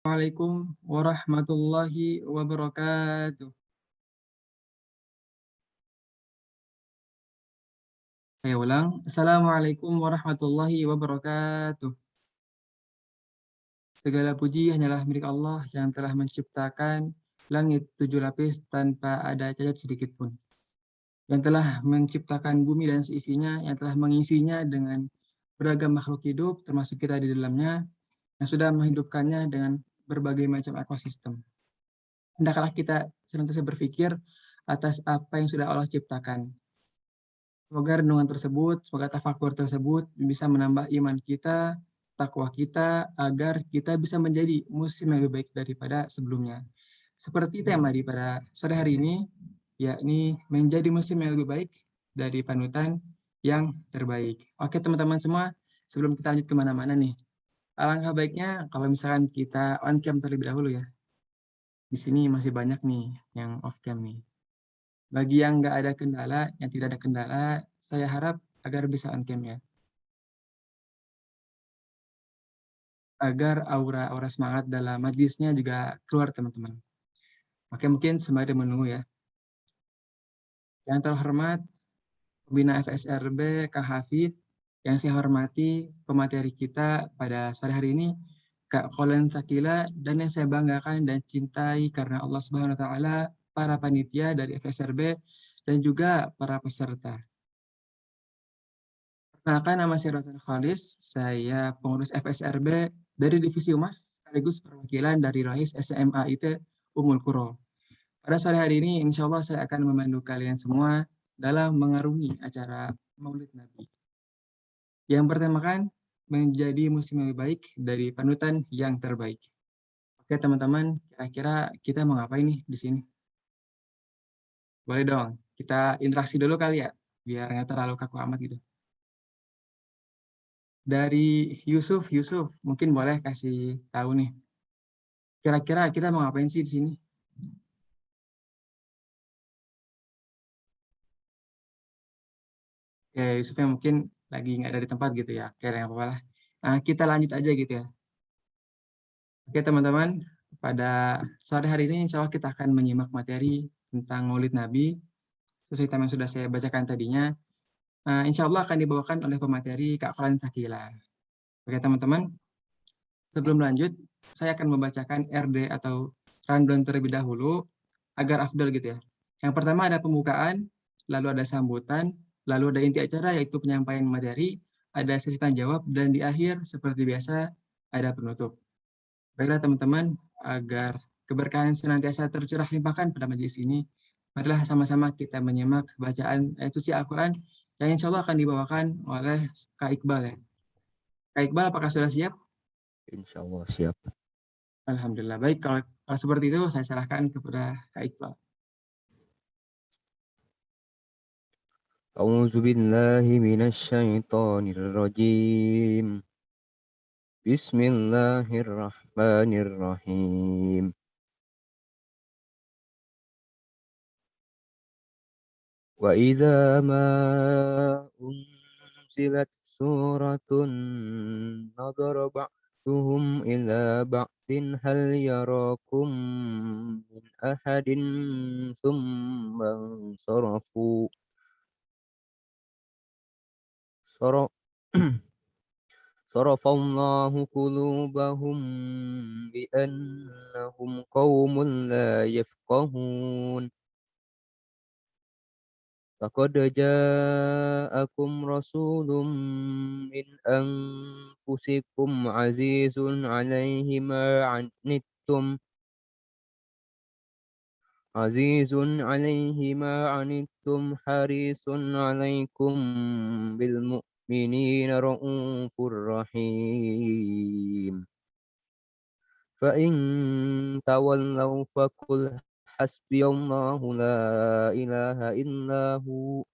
Assalamualaikum warahmatullahi wabarakatuh. Saya ulang. Assalamualaikum warahmatullahi wabarakatuh. Segala puji hanyalah milik Allah yang telah menciptakan langit 7 lapis tanpa ada cacat sedikit pun. Yang telah menciptakan bumi dan seisinya, yang telah mengisinya dengan beragam makhluk hidup, termasuk kita di dalamnya, yang sudah menghidupkannya dengan berbagai macam ekosistem. Hendaklah kita senantiasa berpikir atas apa yang sudah Allah ciptakan. Semoga renungan tersebut, semoga tafakur tersebut bisa menambah iman kita, takwa kita, agar kita bisa menjadi muslim yang lebih baik daripada sebelumnya. Seperti tema pada sore hari ini, yakni menjadi muslim yang lebih baik dari panutan yang terbaik. Oke teman-teman semua, sebelum kita lanjut kemana-mana nih, alangkah baiknya kalau misalkan kita on cam terlebih dahulu ya. Di sini masih banyak nih yang off cam nih. Bagi yang nggak ada kendala, yang tidak ada kendala, saya harap agar bisa on cam ya. Agar aura-aura semangat dalam majlisnya juga keluar teman-teman. Oke, mungkin sembari menunggu ya. Yang terhormat, Pembina FSRB, Kak Hafid, yang saya hormati pemateri kita pada sore hari ini, Kak Kolen Sakila, dan yang saya banggakan dan cintai karena Allah Subhanahu wa Ta'ala, para panitia dari FSRB, dan juga para peserta. Perkenalkan, nama saya Rozan Khalis, saya pengurus FSRB dari Divisi Humas, sekaligus perwakilan dari Rais SMA IT Umul Quro. Pada sore hari ini, insya Allah saya akan memandu kalian semua dalam mengarungi acara Maulid Nabi. Yang bertemakan menjadi muslim yang lebih baik dari panutan yang terbaik. Oke teman-teman, kira-kira kita mau ngapain nih di sini? Boleh dong, kita interaksi dulu kali ya, biar nggak terlalu kaku amat gitu. Dari Yusuf, mungkin boleh kasih tahu nih. Kira-kira kita mau ngapain sih di sini? Ya, Yusufnya mungkin lagi nggak ada di tempat gitu ya. Oke, nggak apa-apa lah. Nah, kita lanjut aja gitu ya. Oke, teman-teman. Pada sore hari ini, insya Allah kita akan menyimak materi tentang Maulid Nabi. Sesuai tema yang sudah saya bacakan tadinya. Insya Allah akan dibawakan oleh pemateri Kak Kolan Sakila. Oke, teman-teman. Sebelum lanjut, saya akan membacakan RD atau rundown terlebih dahulu agar afdal gitu ya. Yang pertama ada pembukaan, lalu ada sambutan, lalu ada inti acara yaitu penyampaian materi, ada sesi tanya jawab, dan di akhir seperti biasa ada penutup. Baiklah teman-teman, agar keberkahan senantiasa tercurah limpahkan pada majelis ini, marilah sama-sama kita menyimak bacaan ayat suci Al-Quran yang insya Allah akan dibawakan oleh Kak Iqbal ya. Kak Iqbal, apakah sudah siap? Insya Allah siap. Alhamdulillah. Baik, kalau seperti itu saya serahkan kepada Kak Iqbal. A'udzu billahi minasyaitonir rajim. Bismillahirrahmanirrahim. Wa idza ma unzilat suratun nadara ba'duhum ila ba'din hal yarakum min ahadin thumma sarafu sara صرف الله قلوبهم بأنهم قوم لا يفقهون لقد جاءكم رسول من أنفسكم عزيز عليه ما عنتم حريص عليكم بالمؤمنين رؤوف رحيم فإن تولوا فقل حسبي الله لا إله إلا هو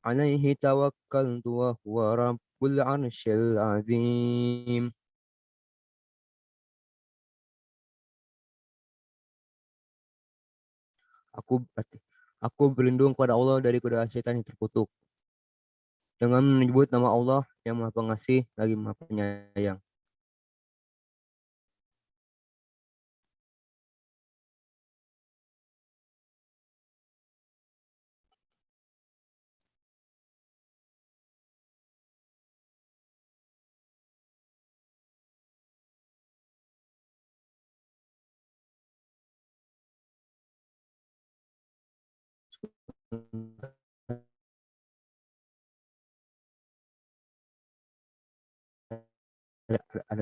عليه توكلت وهو رب العرش العظيم. Aku aku berlindung kepada Allah dari godaan setan yang terkutuk dengan menyebut nama Allah yang Maha Pengasih lagi Maha Penyayang. ada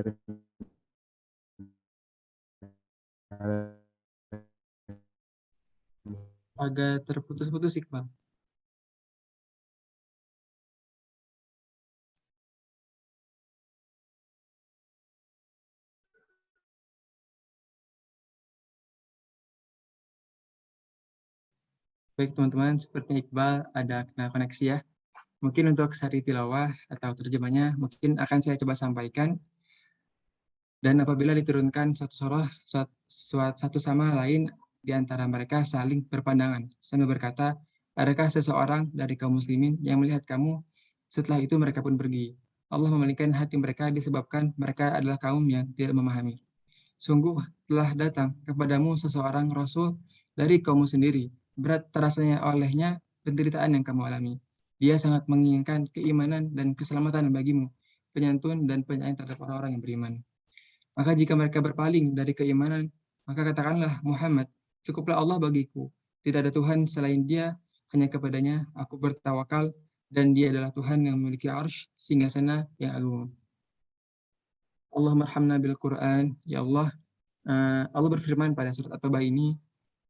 kendala. Agak terputus-putus, Iqbal. Baik teman-teman, seperti Iqbal ada kena koneksi ya. Mungkin untuk sari tilawah atau terjemahnya mungkin akan saya coba sampaikan. Dan apabila diturunkan satu surah, satu sama lain di antara mereka saling berpandangan sambil berkata, adakah seseorang dari kaum muslimin yang melihat kamu? Setelah itu mereka pun pergi. Allah memalingkan hati mereka disebabkan mereka adalah kaum yang tidak memahami. Sungguh telah datang kepadamu seseorang Rasul dari kaummu sendiri. Berat terasanya olehnya penderitaan yang kamu alami. Dia sangat menginginkan keimanan dan keselamatan bagimu, penyantun dan penyayang terhadap orang-orang yang beriman. Maka jika mereka berpaling dari keimanan, maka katakanlah Muhammad, cukuplah Allah bagiku. Tidak ada Tuhan selain Dia, hanya kepadanya aku bertawakal, dan Dia adalah Tuhan yang memiliki arsy singgasana yang agung. Allahumma arhamna bil Quran, ya Allah. Allah berfirman pada surat At-Taubah ini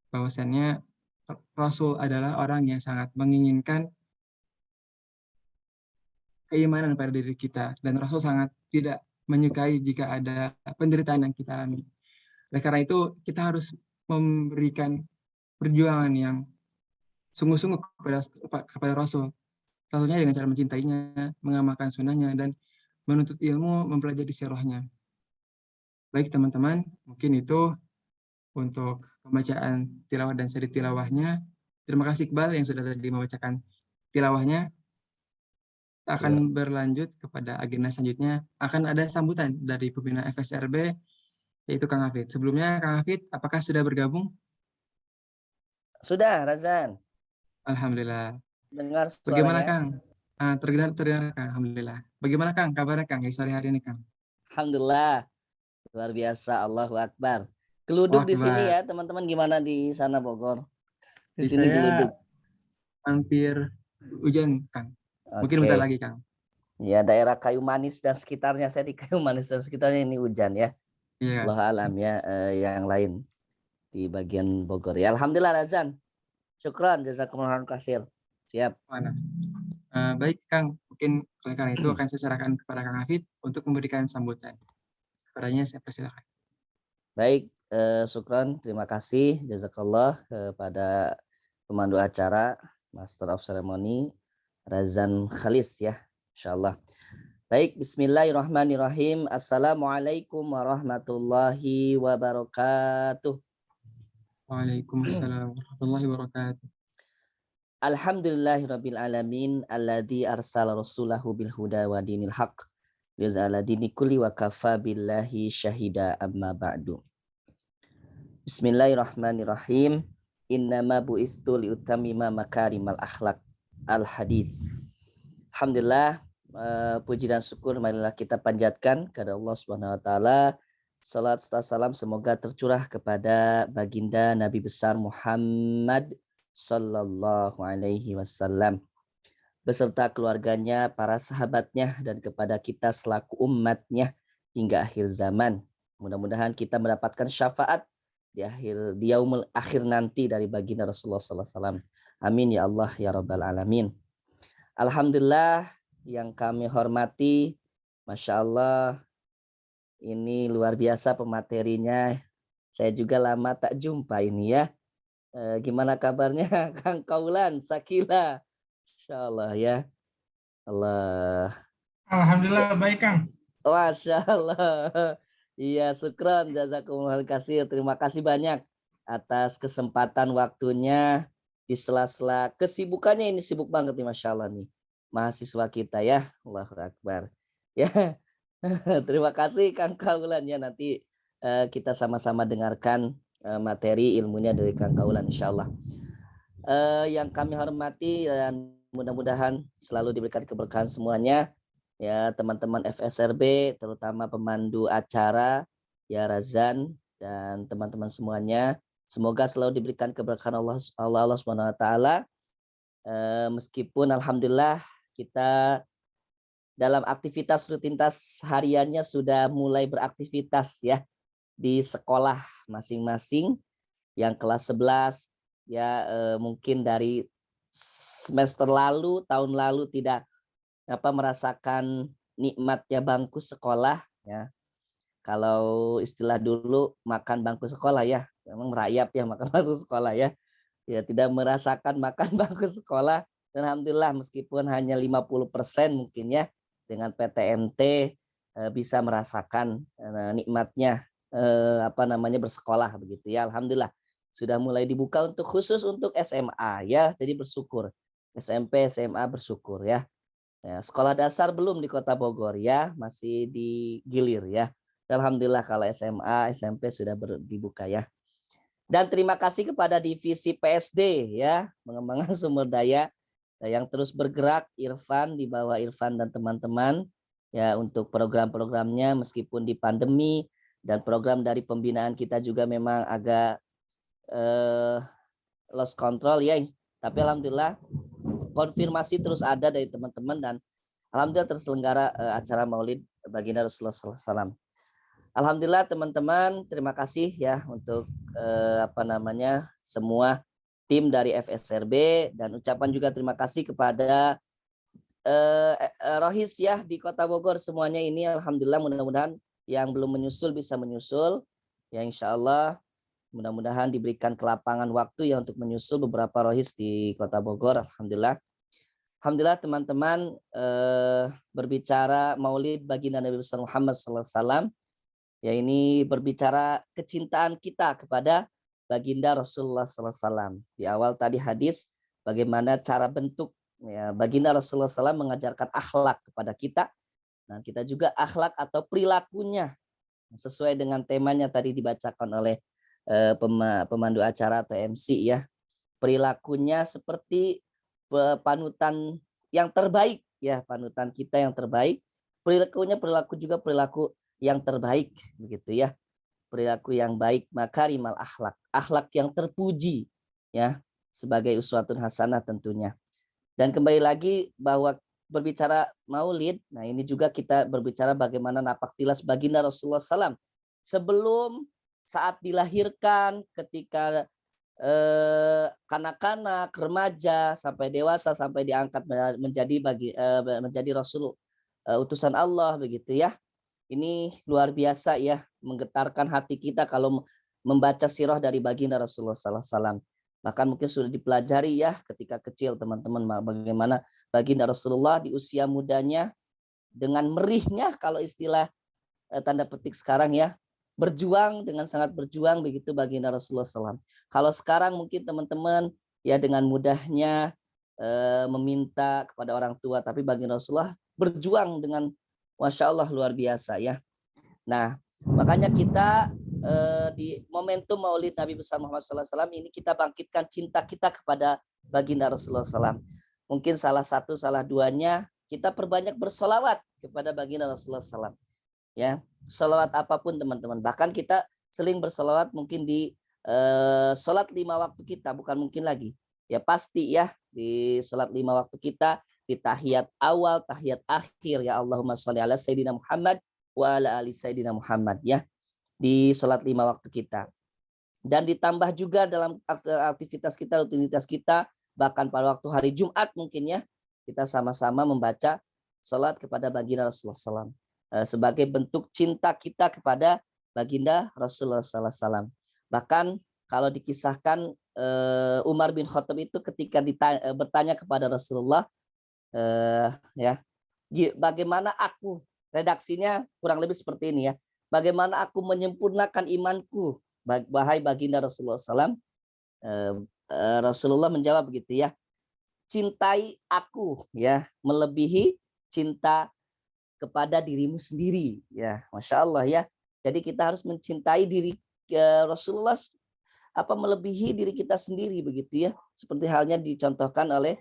bahwasannya Rasul adalah orang yang sangat menginginkan keimanan pada diri kita, dan Rasul sangat tidak menyukai jika ada penderitaan yang kita alami. Oleh karena itu, kita harus memberikan perjuangan yang sungguh-sungguh kepada Rasul. Satunya dengan cara mencintainya, mengamalkan sunnahnya, dan menuntut ilmu, mempelajari sirahnya. Baik teman-teman, mungkin itu untuk pembacaan tilawah dan seri tilawahnya. Terima kasih Iqbal yang sudah tadi membacakan tilawahnya. Ya, Akan berlanjut kepada agenda selanjutnya. Akan ada sambutan dari pembina FSRB, yaitu Kang Hafid. Sebelumnya, Kang Hafid, apakah sudah bergabung? Sudah, Razan. Alhamdulillah. Dengar Bagaimana suaranya? Kang? Terdengar Kang, Alhamdulillah. Bagaimana Kang kabarnya Kang di sore hari ini Kang? Alhamdulillah. Luar biasa. Allahu Akbar. Wah, Geluduk di sini Akbar. ya, teman-teman. Gimana di sana Bogor? Di Di sini saya geluduk. hampir hujan Kang. Mungkin bentar Oke. lagi Kang. Ya, daerah Kayu Manis dan sekitarnya. Saya di Kayu Manis dan sekitarnya ini hujan ya. Iya. Allah alam ya. Yang lain di bagian Bogor. Ya, Alhamdulillah Razan. Syukran. Jazakumullah khairan. Siap. Mana? Baik Kang, mungkin oleh karena itu akan saya serahkan kepada Kang Hafid untuk memberikan sambutan. Kepadanya saya persilakan. Baik, syukran. Terima kasih. Jazakallah kepada pemandu acara, Master of Ceremony, Razan Khalis ya. Insyaallah. Baik, bismillahirrahmanirrahim. Assalamualaikum warahmatullahi wabarakatuh. Waalaikumsalam warahmatullahi wabarakatuh. Alhamdulillahirabbil alamin alladzi arsala rasulahu bil huda wa dinil haq liyuzala dini kulli wa kafa billahi syahida amma ba'du. Bismillahirrahmanirrahim. Innama bu'istu liutamima makarimal akhlak. Al-hadith. Alhamdulillah, puji dan syukur marilah kita panjatkan kepada Allah Subhanahu wa taala. Salat serta salam semoga tercurah kepada baginda Nabi besar Muhammad sallallahu alaihi wasallam beserta keluarganya, para sahabatnya, dan kepada kita selaku umatnya hingga akhir zaman. Mudah-mudahan kita mendapatkan syafaat di yaumul akhir nanti dari baginda Rasulullah sallallahu alaihi wasallam. Amin ya Allah ya rabbal alamin. Alhamdulillah yang kami hormati, Masya Allah, ini luar biasa pematerinya. Saya juga lama tak jumpa ini ya. Gimana kabarnya Kang Kaulan, Sakila? Insya Allah ya. Allah. Alhamdulillah baik Kang. Masya Allah. Iya, syukron, jazakumullah kasih. Terima kasih banyak atas kesempatan waktunya di sela-sela kesibukannya ini sibuk banget nih Masya Allah nih. Mahasiswa kita ya. Allahu Akbar. Ya. Terima kasih Kang Kaulan ya, nanti kita sama-sama dengarkan materi ilmunya dari Kang Kaulan insya Allah. Yang kami hormati dan mudah-mudahan selalu diberikan keberkahan semuanya ya, teman-teman FSRB, terutama pemandu acara ya Razan dan teman-teman semuanya, semoga selalu diberikan keberkahan Allah Subhanahu wa taala Meskipun alhamdulillah kita dalam aktivitas rutinitas hariannya sudah mulai beraktivitas ya di sekolah masing-masing, yang kelas 11 ya, mungkin dari semester lalu, tahun lalu tidak merasakan nikmatnya bangku sekolah ya. Kalau istilah dulu makan bangku sekolah ya, memang merayap ya makan bangku sekolah ya. Ya tidak merasakan makan bangku sekolah. Dan alhamdulillah meskipun hanya 50% mungkin ya, dengan PTMT bisa merasakan nikmatnya bersekolah begitu ya. Alhamdulillah sudah mulai dibuka untuk khusus untuk SMA ya. Jadi bersyukur. SMP, SMA bersyukur ya. Ya, sekolah dasar belum di Kota Bogor ya, masih di Gilir ya. Alhamdulillah kalau SMA, SMP sudah dibuka ya. Dan terima kasih kepada divisi PSD ya, pengembangan sumber daya yang terus bergerak, Irfan, di bawah Irfan dan teman-teman ya, untuk program-programnya meskipun di pandemi, dan program dari pembinaan kita juga memang agak lost control ya. Tapi alhamdulillah konfirmasi terus ada dari teman-teman, dan alhamdulillah terselenggara acara Maulid Baginda Rasulullah SAW. Alhamdulillah teman-teman, terima kasih ya untuk semua tim dari FSRB, dan ucapan juga terima kasih kepada Rohis ya di Kota Bogor semuanya ini. Alhamdulillah, mudah-mudahan yang belum menyusul bisa menyusul ya, insya Allah mudah-mudahan diberikan kelapangan waktu ya untuk menyusul beberapa rohis di Kota Bogor. Alhamdulillah. Alhamdulillah teman-teman, berbicara Maulid Baginda Nabi besar Muhammad SAW ya, ini berbicara kecintaan kita kepada Baginda Rasulullah SAW. Di awal tadi hadis bagaimana cara bentuk ya, Baginda Rasulullah SAW mengajarkan akhlak kepada kita. Nah, kita juga akhlak atau perilakunya sesuai dengan temanya tadi dibacakan oleh pemandu acara atau MC ya. Perilakunya seperti panutan yang terbaik ya, panutan kita yang terbaik. Perilakunya juga perilaku yang terbaik begitu ya. Perilaku yang baik, makarimal akhlak, akhlak yang terpuji ya, sebagai uswatun hasanah tentunya. Dan kembali lagi bahwa berbicara Maulid, nah ini juga kita berbicara bagaimana napaktilas Baginda Rasulullah SAW sebelum, saat dilahirkan, ketika kanak-kanak, remaja, sampai dewasa, sampai diangkat menjadi Rasul utusan Allah begitu ya. Ini luar biasa ya, menggetarkan hati kita kalau membaca sirah dari Baginda Rasulullah SAW. Bahkan mungkin sudah dipelajari ya ketika kecil teman-teman, bagaimana Baginda Rasulullah di usia mudanya dengan merihnya, kalau istilah tanda petik sekarang ya, berjuang dengan sangat berjuang begitu Baginda Rasulullah SAW. Kalau sekarang mungkin teman-teman ya dengan mudahnya meminta kepada orang tua, tapi Baginda Rasulullah berjuang dengan Masya Allah luar biasa ya. Nah makanya kita di momentum Maulid Nabi besar Muhammad SAW ini kita bangkitkan cinta kita kepada Baginda Rasulullah SAW. Mungkin salah satu, salah duanya kita perbanyak bersolawat kepada Baginda Rasulullah SAW. Ya, sholawat apapun teman-teman. Bahkan kita seling bersolawat mungkin di sholat 5 waktu kita, bukan mungkin lagi. Ya pasti ya di sholat 5 waktu kita, di tahiyat awal, tahiyat akhir ya Allahumma sholli ala Sayyidina Muhammad wa ala ali Sayyidina Muhammad ya, di sholat 5 waktu kita. Dan ditambah juga dalam aktivitas kita, rutinitas kita, bahkan pada waktu hari Jumat mungkin ya, kita sama-sama membaca sholat kepada Baginda Rasulullah SAW. Sebagai bentuk cinta kita kepada Baginda Rasulullah SAW. Bahkan kalau dikisahkan Umar bin Khattab itu ketika bertanya kepada Rasulullah, ya, bagaimana aku, redaksinya kurang lebih seperti ini ya, bagaimana aku menyempurnakan imanku, wahai Baginda Rasulullah SAW. Rasulullah menjawab begitu ya, cintai aku ya melebihi cinta kepada dirimu sendiri ya. Masya Allah ya. Jadi kita harus mencintai diri Rasulullah melebihi diri kita sendiri begitu ya. Seperti halnya dicontohkan oleh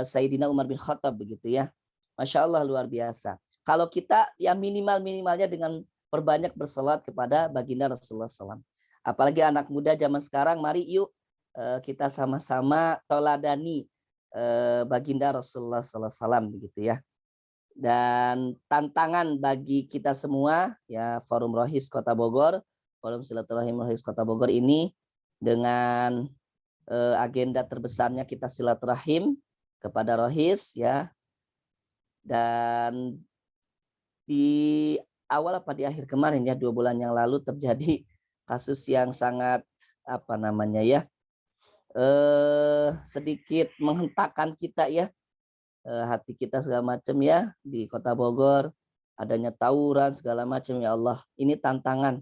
Sayyidina Umar bin Khattab begitu ya. Masya Allah luar biasa. Kalau kita ya minimalnya dengan perbanyak bersolat kepada Baginda Rasulullah SAW. Apalagi anak muda zaman sekarang, mari yuk kita sama-sama toladani baginda Rasulullah SAW begitu ya. Dan tantangan bagi kita semua ya, Forum Rohis Kota Bogor, Forum Silaturahim Rohis Kota Bogor ini dengan agenda terbesarnya kita silaturahim kepada Rohis ya. Dan di awal apa di akhir kemarin ya, 2 bulan yang lalu terjadi kasus yang sangat sedikit menghentakkan kita ya, hati kita segala macam ya, di Kota Bogor adanya tawuran segala macam. Ya Allah, ini tantangan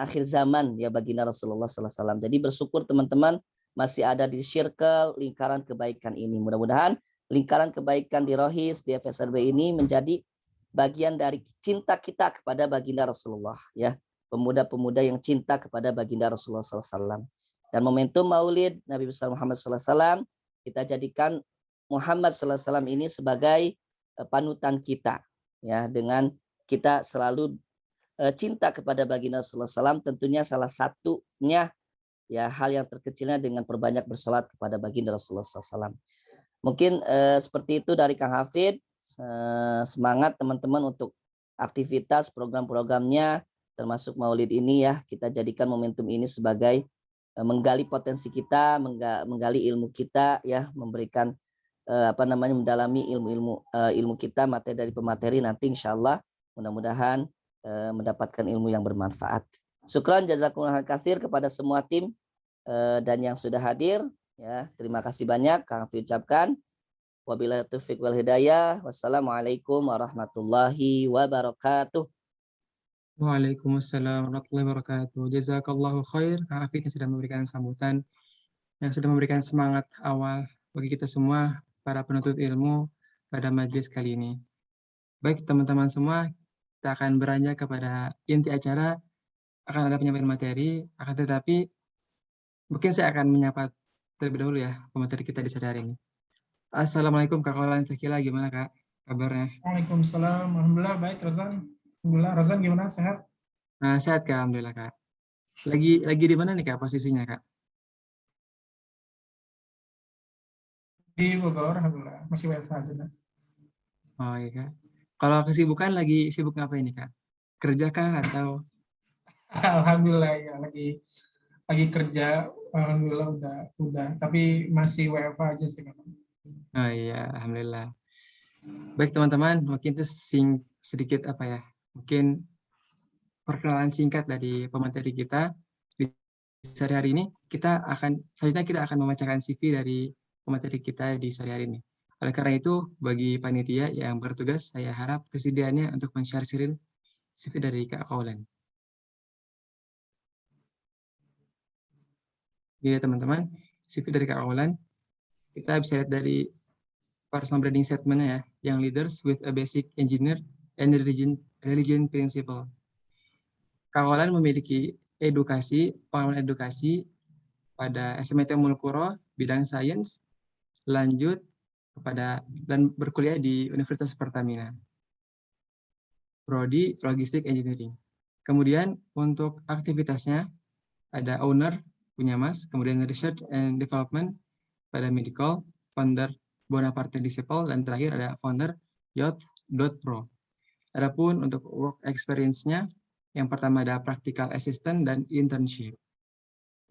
akhir zaman ya baginda Rasulullah SAW. Jadi bersyukur teman-teman masih ada di circle lingkaran kebaikan ini. Mudah-mudahan lingkaran kebaikan di Rohis, di FSRB ini menjadi bagian dari cinta kita kepada baginda Rasulullah ya, pemuda-pemuda yang cinta kepada baginda Rasulullah SAW. Dan momentum Maulid Nabi besar Muhammad SAW, kita jadikan Muhammad SAW ini sebagai panutan kita ya, dengan kita selalu cinta kepada baginda Rasulullah SAW. Tentunya salah satunya ya, hal yang terkecilnya dengan perbanyak bersalat kepada baginda Rasulullah SAW. Mungkin seperti itu dari Kang Hafid. Semangat teman-teman untuk aktivitas program-programnya, termasuk Maulid ini ya, kita jadikan momentum ini sebagai menggali potensi kita, menggali ilmu kita ya, memberikan mendalami ilmu kita, materi dari pemateri, nanti insya Allah mudah-mudahan mendapatkan ilmu yang bermanfaat. Syukran jazakumullah katsir kepada semua tim dan yang sudah hadir ya, terima kasih banyak Kang Hafid ucapkan. Wabillahi taufiq wal hidayah. Wassalamualaikum warahmatullahi wabarakatuh. Waalaikumsalam warahmatullahi wabarakatuh. Jazakallahu khair, Kak Hafid yang sudah memberikan sambutan, yang sudah memberikan semangat awal bagi kita semua, para penuntut ilmu pada majelis kali ini. Baik teman-teman semua, kita akan beranjak kepada inti acara. Akan ada penyampaian materi, akan tetapi mungkin saya akan menyapa terlebih dahulu ya pemateri kita di sore hari ini. Assalamualaikum Kak Kaulan Tekila, gimana Kak kabarnya? Waalaikumsalam. Alhamdulillah baik Razan. Alhamdulillah. Razan gimana, sehat? Nah, sehat Kak, alhamdulillah Kak. Lagi di mana nih Kak posisinya Kak? Di Bogor, alhamdulillah. Masih WFH aja. Nah. Oh iya Kak. Kalau kesibukan lagi sibuk ngapain nih Kak? Kerja kah atau? Alhamdulillah ya, lagi kerja. Alhamdulillah udah. Tapi masih WFH aja sih memang. Oh iya, alhamdulillah. Baik teman-teman, mungkin itu sedikit mungkin perkenalan singkat dari pemateri kita. Di sore hari ini selanjutnya kita akan membacakan CV dari pemateri kita di sore hari ini. Oleh karena itu, bagi panitia yang bertugas, saya harap kesediaannya untuk men-share CV dari Kak Kaulan. Jadi teman-teman, CV dari Kak Kaulan, kita bisa lihat dari personal branding statement-nya ya, yang leaders with a basic engineer and religion principle. Kak Kaulan memiliki pengalaman edukasi pada SMIT Mulkuro, bidang sains, lanjut dan berkuliah di Universitas Pertamina, Prodi Logistik Engineering. Kemudian untuk aktivitasnya ada owner, punya Mas, kemudian research and development pada medical, founder Bonaparte Disciple, dan terakhir ada founder Yacht.pro. Adapun untuk work experience-nya, yang pertama ada practical assistant dan internship.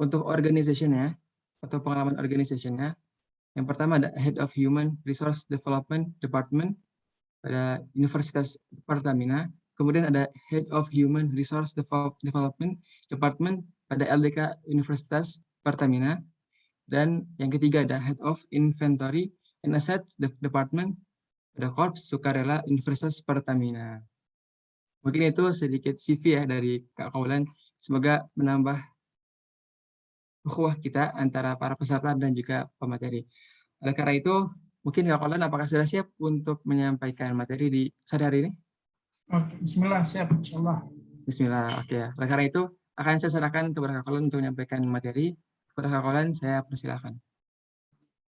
Untuk organization-nya, atau pengalaman organization-nya, yang pertama ada Head of Human Resource Development Department pada Universitas Pertamina, kemudian ada Head of Human Resource Development Department pada LDK Universitas Pertamina, dan yang ketiga ada Head of Inventory and Assets Department pada Korps Sukarela Universitas Pertamina. Mungkin itu sedikit CV ya dari Kak Kaulan. Semoga menambah ukhuwah kita antara para peserta dan juga pemateri. Oleh karena itu, mungkin Kak Kaulan apakah sudah siap untuk menyampaikan materi di sore hari ini? Oke, bismillah, siap insyaallah. Bismillah, oke ya. Oleh karena itu, akan saya serahkan kepada Kak Kaulan untuk menyampaikan materi. Kepada Kak Kaulan, saya persilakan.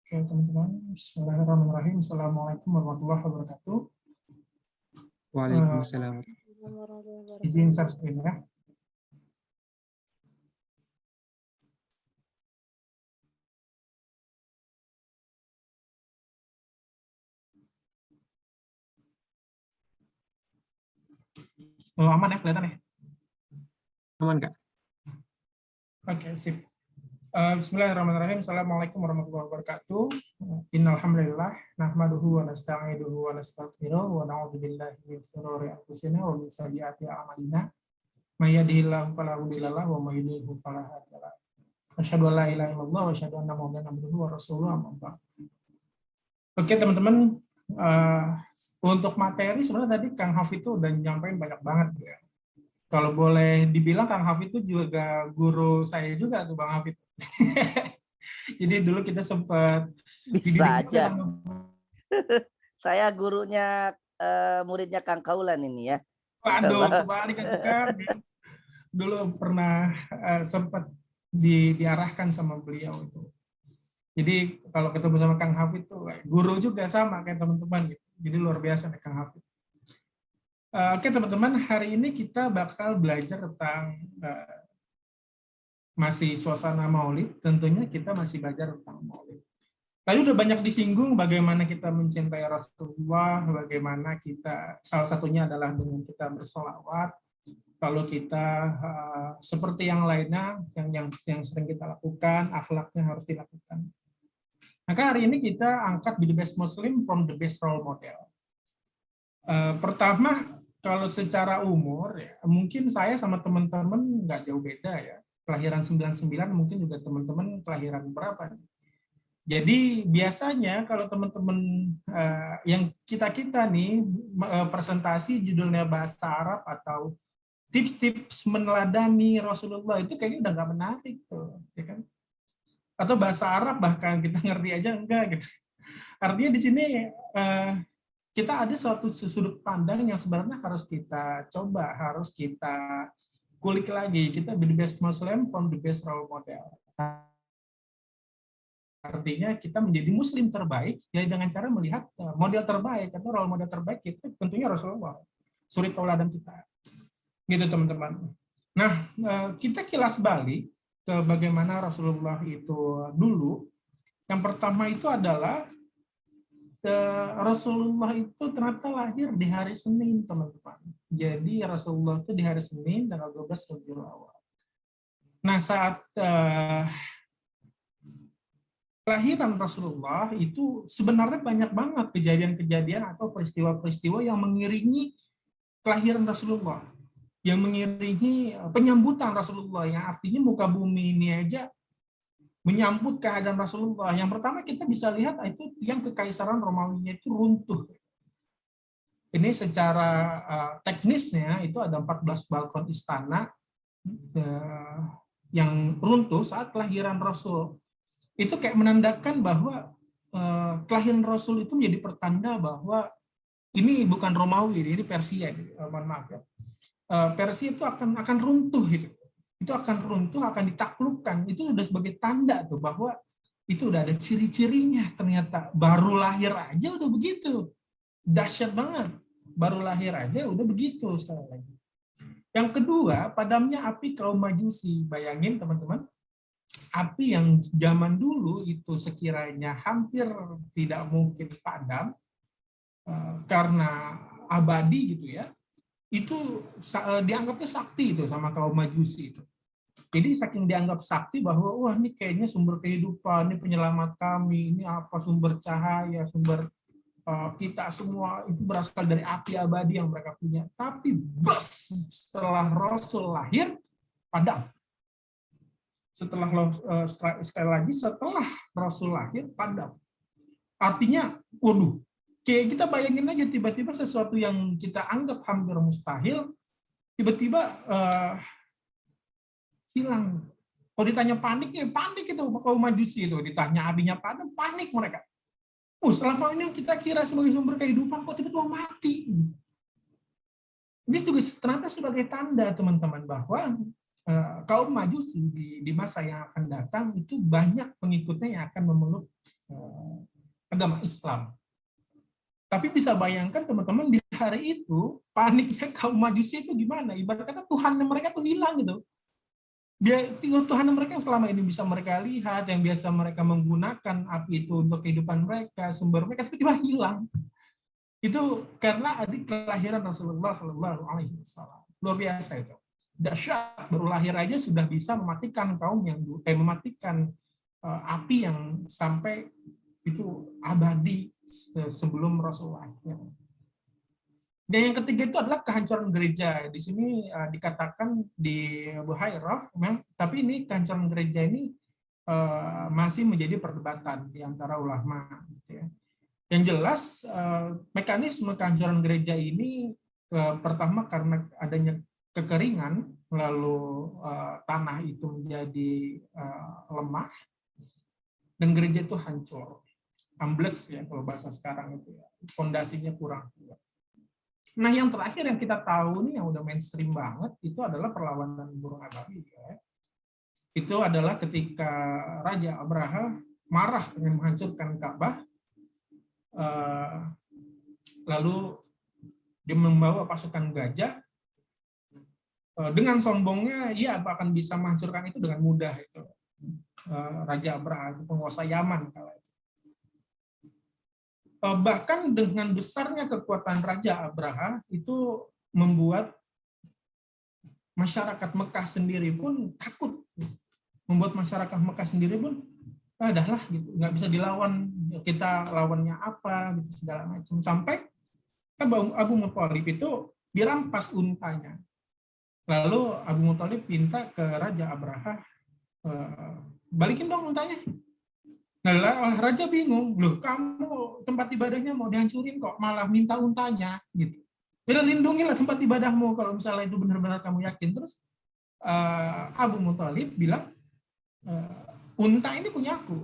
Oke, teman-teman. Bismillahirrahmanirrahim. Assalamualaikum warahmatullahi wabarakatuh. Waalaikumsalam. Izin share screen ya. Oh, aman ya, kelihatan ya? Aman, Kak? Oke, sip. Bismillahirrahmanirrahim. Assalamualaikum warahmatullahi wabarakatuh. Innalhamdulillah nahmaduhu wa nasta'inuhu wa nastaghfiruh wa na'udzu billahi min shururi anfusina wa min sayyiati a'malina. May yahdihillahu fala mudhillalah wa may yudhlil fala hadiyalah. Asyhadu an la ilaha illallah wa asyhadu anna Muhammadan abduhu wa rasuluhu amma ba'd. Oke, teman-teman, untuk materi sebenarnya tadi Kang Hafid itu udah nyampaikan banyak banget ya. Kalau boleh dibilang Kang Hafid itu juga guru saya juga tuh Bang Hafid. Jadi dulu kita sempat Bisa aja. sama Saya gurunya muridnya Kang Kaulan ini ya. Waduh, kembali kan dulu pernah sempat diarahkan sama beliau itu. Jadi kalau ketemu sama Kang Hafid tuh guru juga sama kayak teman-teman gitu. Jadi luar biasa nih Kang Hafid. Oke teman-teman, hari ini kita bakal belajar tentang masih suasana Maulid. Tentunya kita masih belajar tentang Maulid. Tadi udah banyak disinggung bagaimana kita mencintai Rasulullah, bagaimana kita salah satunya adalah dengan kita bersolawat. Kalau kita seperti yang lainnya, yang sering kita lakukan, akhlaknya harus dilakukan. Maka hari ini kita angkat Be the Best Muslim from the Best Role Model. Pertama, kalau secara umur, ya, mungkin saya sama teman-teman nggak jauh beda ya. Kelahiran 99 mungkin juga teman-teman kelahiran berapa. Jadi biasanya kalau teman-teman yang kita nih presentasi judulnya bahasa Arab atau tips-tips meneladani Rasulullah itu kayaknya udah nggak menarik tuh, ya kan? Atau bahasa Arab bahkan kita ngerti aja enggak gitu. Artinya di sini kita ada suatu sudut pandang yang sebenarnya harus kita coba, harus kita kulik lagi. Kita be the best Muslim from the best role model. Artinya kita menjadi Muslim terbaik ya dengan cara melihat model terbaik atau role model terbaik itu tentunya Rasulullah, suri tauladan kita. Gitu teman-teman. Nah, kita kilas balik ke bagaimana Rasulullah itu dulu. Yang pertama itu adalah Rasulullah itu ternyata lahir di hari Senin, teman-teman. Jadi Rasulullah itu di hari Senin tanggal 12 Rabiul Awal. Nah, saat kelahiran Rasulullah itu sebenarnya banyak banget kejadian-kejadian atau peristiwa-peristiwa yang mengiringi kelahiran Rasulullah, yang mengiringi penyambutan Rasulullah, yang artinya muka bumi ini aja menyambut kehadiran Rasulullah. Yang pertama kita bisa lihat itu yang kekaisaran Romawinya itu runtuh. Ini secara teknisnya itu ada 14 balkon istana yang runtuh saat kelahiran Rasul. Itu kayak menandakan bahwa kelahiran Rasul itu menjadi pertanda bahwa ini bukan Romawi, ini Persia. Mohon maaf ya. Persia itu akan runtuh itu. Itu akan runtuh, akan ditaklukkan. Itu sudah sebagai tanda tuh bahwa itu udah ada ciri-cirinya. Ternyata baru lahir aja udah begitu. Dahsyat banget. Baru lahir aja udah begitu sekali lagi. Yang kedua, padamnya api kaum Majusi. Bayangin teman-teman, api yang zaman dulu itu sekiranya hampir tidak mungkin padam karena abadi gitu ya. Itu dianggapnya sakti itu sama kaum Majusi itu. Jadi saking dianggap sakti bahwa wah ini kayaknya sumber kehidupan, ini penyelamat kami, ini apa sumber cahaya, sumber kita semua itu berasal dari api abadi yang mereka punya. Tapi bas setelah Rasul lahir padam. Sekali lagi setelah Rasul lahir padam. Artinya, waduh, kayak kita bayangin aja tiba-tiba sesuatu yang kita anggap hampir mustahil, tiba-tiba hilang. Kalau ditanya panik, ya panik itu kaum Majusi itu. Ditanya apinya padam, panik mereka. Selama ini yang kita kira sebagai sumber kehidupan, kok tiba-tiba mati. Ini juga ternyata sebagai tanda teman-teman bahwa kaum Majusi di masa yang akan datang itu banyak pengikutnya yang akan memeluk agama Islam. Tapi bisa bayangkan teman-teman di hari itu paniknya kaum Majusi itu gimana? Ibarat kata Tuhan mereka tuh hilang gitu. Dia tinggal Tuhan mereka yang selama ini bisa mereka lihat, yang biasa mereka menggunakan api itu untuk kehidupan mereka, sumber mereka tiba-tiba hilang. Itu karena adik kelahiran Rasulullah Sallallahu Alaihi Wasallam. luar biasa itu. Dahsyat, baru lahir aja sudah bisa mematikan kaum yang mematikan api yang sampai itu abadi sebelum Rasulullah. Dan yang ketiga itu adalah kehancuran gereja. Di sini dikatakan di Buhairah, tapi ini kehancuran gereja ini masih menjadi perdebatan di antara ulama. Gitu ya. Yang jelas mekanisme kehancuran gereja ini pertama karena adanya kekeringan, lalu tanah itu menjadi lemah, dan gereja itu hancur, ambles ya kalau bahasa sekarang itu ya, fondasinya kurang kuat. Nah yang terakhir yang kita tahu nih yang udah mainstream banget itu adalah perlawanan burung ababil. Ya. Itu adalah ketika Raja Abraha marah dengan menghancurkan Ka'bah, lalu dia membawa pasukan gajah. Dengan sombongnya, ia akan bisa menghancurkan itu dengan mudah. Itu Raja Abraha, penguasa Yaman kala itu. Bahkan dengan besarnya kekuatan Raja Abraha itu membuat masyarakat Mekah sendiri pun takut. Membuat masyarakat Mekah sendiri pun, dah lah, gitu, nggak bisa dilawan. Kita lawannya apa, gitu, segala macam. Sampai Abu Muthalib itu dirampas untanya. Lalu Abu Muthalib minta ke Raja Abraha, balikin dong untanya. Nah, Raja bingung, loh kamu tempat ibadahnya mau dihancurin kok, malah minta untanya. Gitu. Ya lindungilah tempat ibadahmu kalau misalnya itu benar-benar kamu yakin. Terus Abu Muthalib bilang, unta ini punya aku,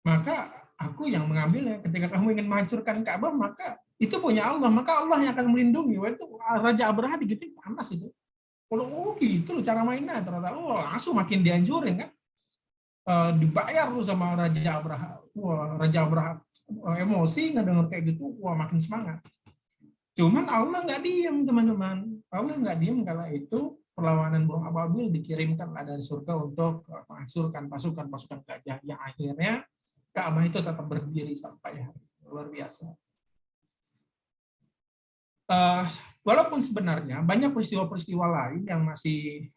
maka aku yang mengambilnya. Ketika kamu ingin menghancurkan Ka'bah, maka itu punya Allah, maka Allah yang akan melindungi. Wah, itu Raja Abraha digituin panas itu. Oh gitu loh cara mainnya, ternyata langsung makin dihancurin kan, dibayar tuh sama Raja Abraha. Wah, Raja Abraha emosi nggak dengar kayak gitu, wah makin semangat. Cuman Allah nggak diem teman-teman, Allah nggak diem kala itu perlawanan burung ababil dikirimkan dari surga untuk menghancurkan pasukan-pasukan gajah yang akhirnya Ka'bah itu tetap berdiri sampai hari. Luar biasa. Walaupun sebenarnya banyak peristiwa-peristiwa lain yang masih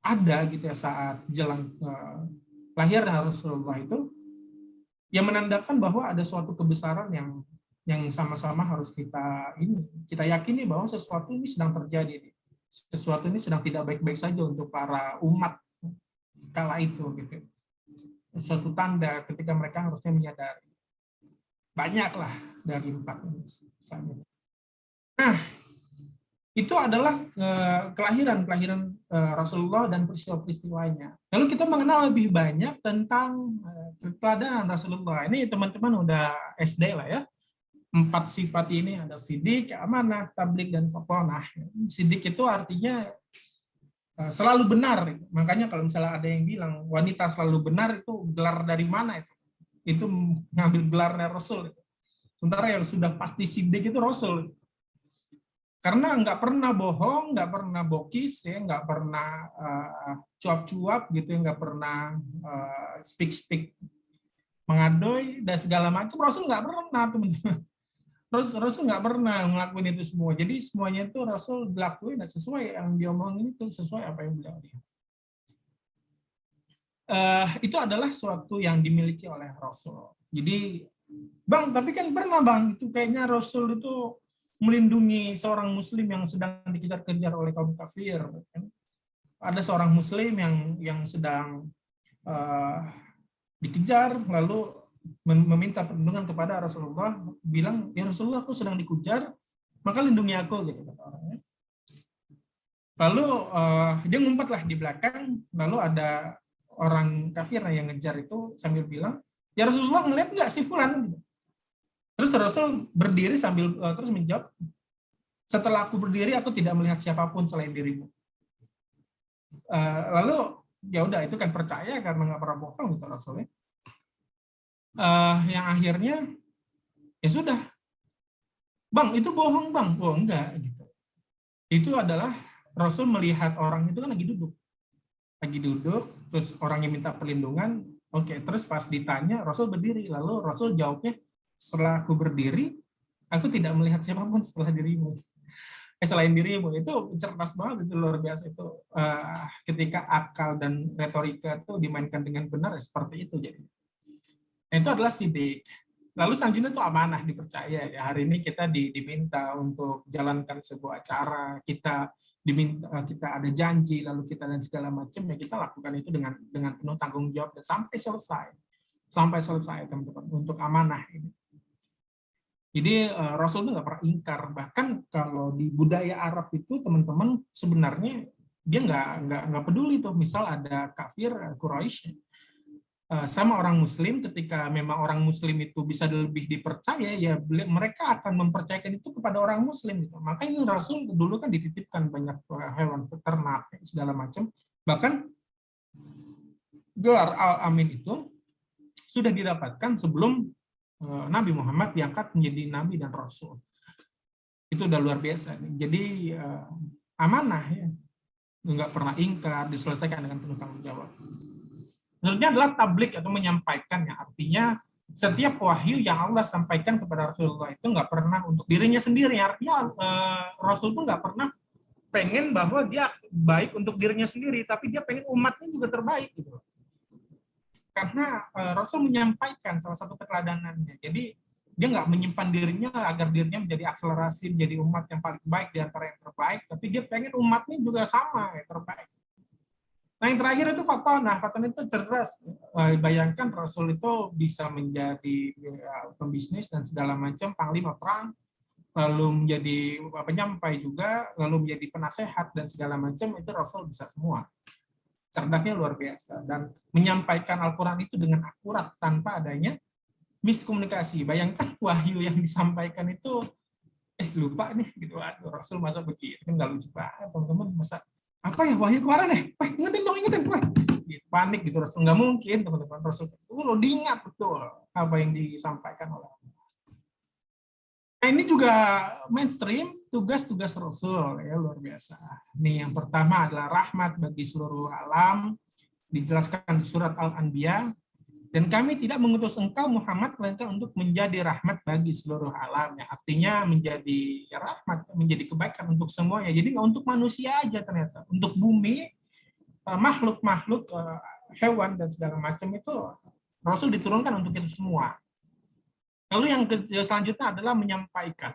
ada gitu ya saat jelang lahirnya Rasulullah itu, yang menandakan bahwa ada suatu kebesaran yang sama-sama harus kita yakini bahwa sesuatu ini sedang terjadi, sesuatu ini sedang tidak baik-baik saja untuk para umat kala itu gitu. Suatu tanda ketika mereka harusnya menyadari. Banyaklah dari 4 ini. Nah, itu adalah kelahiran Rasulullah dan peristiwa-peristiwanya. Lalu kita mengenal lebih banyak tentang keteladanan Rasulullah. Ini teman-teman udah SD lah ya. 4 sifat ini ada sidik, amanah, tabligh, dan fatonah. Sidik itu artinya selalu benar. Makanya kalau misalnya ada yang bilang wanita selalu benar, itu gelar dari mana itu? Itu ngambil gelarnya Rasul. Sementara yang sudah pasti sidik itu Rasul. Karena nggak pernah bohong, nggak pernah bokis, ya, nggak pernah cuap-cuap gitu, nggak pernah speak mengadoy dan segala macam. Rasul nggak pernah, teman-teman. Rasul nggak pernah ngelakuin itu semua. Jadi semuanya itu Rasul dilakuin dan sesuai yang dia omongin itu sesuai apa yang beliau lihat. Itu adalah suatu yang dimiliki oleh Rasul. Jadi, Bang, tapi kan pernah Bang, itu kayaknya Rasul itu melindungi seorang Muslim yang sedang dikejar-kejar oleh kaum kafir. Ada seorang Muslim yang sedang dikejar, lalu meminta perlindungan kepada Rasulullah, bilang, ya Rasulullah, aku sedang dikejar, maka lindungi aku, gitu kata orangnya. Lalu dia ngumpetlah di belakang, lalu ada orang kafir yang ngejar itu sambil bilang, ya Rasulullah ngeliat nggak si Fulan? Terus Rasul berdiri sambil terus menjawab, setelah aku berdiri aku tidak melihat siapapun selain dirimu. Lalu ya udah itu kan percaya karena nggak pernah bohong gitu Rasulnya. Yang akhirnya ya sudah, Bang itu bohong Bang, oh enggak gitu. Itu adalah Rasul melihat orang itu kan lagi duduk, terus orangnya minta perlindungan, oke, terus pas ditanya Rasul berdiri, lalu Rasul jawabnya, setelah aku berdiri, aku tidak melihat siapapun setelah dirimu. selain dirimu. Itu cerdas banget, itu luar biasa itu. Ketika akal dan retorika itu dimainkan dengan benar seperti itu jadi. Itu adalah sidik. Lalu selanjutnya itu amanah, dipercaya. Ya, hari ini kita diminta untuk jalankan sebuah acara, kita ada janji, lalu kita dan segala macam, ya kita lakukan itu dengan penuh tanggung jawab dan sampai selesai teman-teman, untuk amanah ini. Jadi Rasul itu nggak pernah ingkar. Bahkan kalau di budaya Arab itu teman-teman sebenarnya dia nggak peduli tuh. Misal ada kafir Quraisy sama orang Muslim, ketika memang orang Muslim itu bisa lebih dipercaya, ya mereka akan mempercayakan itu kepada orang Muslim. Gitu. Maka ini Rasul dulu kan dititipkan banyak hewan peternak segala macam. Bahkan gelar Al-Amin itu sudah didapatkan sebelum Nabi Muhammad diangkat menjadi Nabi dan Rasul. Itu udah luar biasa. Jadi amanah ya, nggak pernah ingkar, diselesaikan dengan penuh tanggung jawab. Selanjutnya adalah tablik atau menyampaikan, ya artinya setiap wahyu yang Allah sampaikan kepada Rasulullah itu nggak pernah untuk dirinya sendiri. Artinya Rasul itu nggak pernah pengen bahwa dia baik untuk dirinya sendiri, tapi dia pengen umatnya juga terbaik gitu. Karena Rasul menyampaikan salah satu keteladanannya. Jadi dia nggak menyimpan dirinya agar dirinya menjadi akselerasi, menjadi umat yang paling baik di antara yang terbaik, tapi dia pengen umatnya juga sama yang terbaik. Nah yang terakhir itu fatonah. Fatonah itu cerdas. Bayangkan Rasul itu bisa menjadi pembisnis dan segala macam, panglima perang, lalu menjadi penyampai juga, lalu menjadi penasehat dan segala macam, itu Rasul bisa semua. Cerdasnya luar biasa. Dan menyampaikan Al-Quran itu dengan akurat tanpa adanya miskomunikasi. Bayangkan wahyu yang disampaikan itu, lupa nih, gitu. Aduh, Rasul masa begitu, kan nggak lucu banget, teman-teman. Masa apa ya wahyu kemarin ya? Ingetin. Panik gitu Rasul. Nggak mungkin, teman-teman. Rasul lo diingat betul apa yang disampaikan oleh Allah. Nah, ini juga mainstream tugas-tugas Rasul, ya luar biasa. Ini yang pertama adalah rahmat bagi seluruh alam, dijelaskan di surat Al-Anbiya. Dan kami tidak mengutus engkau Muhammad melainkan untuk menjadi rahmat bagi seluruh alam. Ya, artinya menjadi rahmat, menjadi kebaikan untuk semuanya. Jadi nggak untuk manusia aja ternyata, untuk bumi, makhluk-makhluk, hewan dan segala macam itu Rasul diturunkan untuk itu semua. Lalu yang selanjutnya adalah menyampaikan.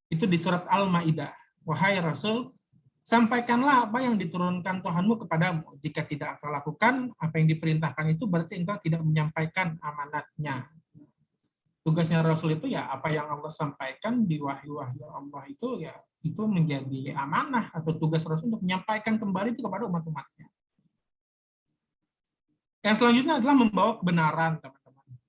Itu di surat Al-Maidah. Wahai Rasul, sampaikanlah apa yang diturunkan Tuhanmu kepadamu. Jika tidak engkau lakukan apa yang diperintahkan itu, berarti engkau tidak menyampaikan amanatnya. Tugasnya Rasul itu ya apa yang Allah sampaikan di wahyu-wahyu Allah itu, ya itu menjadi amanah atau tugas Rasul untuk menyampaikan kembali itu kepada umat-umatnya. Yang selanjutnya adalah membawa kebenaran, teman-teman.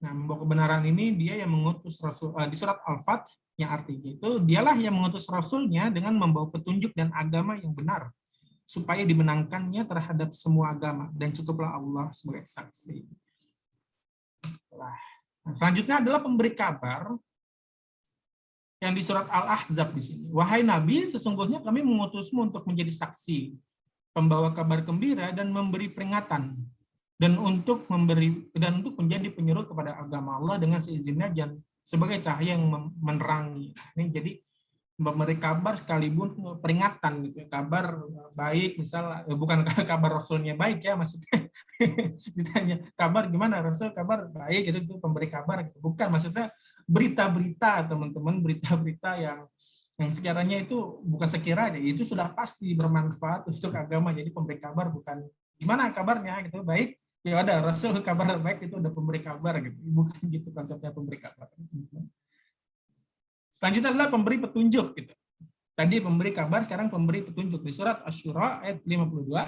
Nah, membawa kebenaran ini dia yang mengutus Rasul di surat Al-Fat, yang artinya itu dialah yang mengutus Rasulnya dengan membawa petunjuk dan agama yang benar supaya dimenangkannya terhadap semua agama, dan cukuplah Allah sebagai saksi. Nah, selanjutnya adalah pemberi kabar yang di surat Al-Ahzab di sini. Wahai Nabi, sesungguhnya kami mengutusmu untuk menjadi saksi, pembawa kabar gembira dan memberi peringatan, dan untuk menjadi penyuruh kepada agama Allah dengan seizinnya dan sebagai cahaya yang menerangi. Ini jadi memberi kabar sekalipun peringatan gitu. Kabar baik misal, bukan kabar Rasulnya baik ya maksudnya. Ditanya kabar gimana Rasul, kabar baik itu pemberi kabar gitu. Bukan, maksudnya berita-berita teman-teman, berita-berita yang sekiranya itu bukan sekiranya, itu sudah pasti bermanfaat untuk agama. Jadi pemberi kabar bukan gimana kabarnya gitu, baik ya ada Rasul kabar baik, itu udah pemberi kabar gitu, bukan gitu konsepnya pemberi kabar. Selanjutnya adalah pemberi petunjuk gitu. Tadi pemberi kabar, sekarang pemberi petunjuk di surat Asy-Syura ayat 52.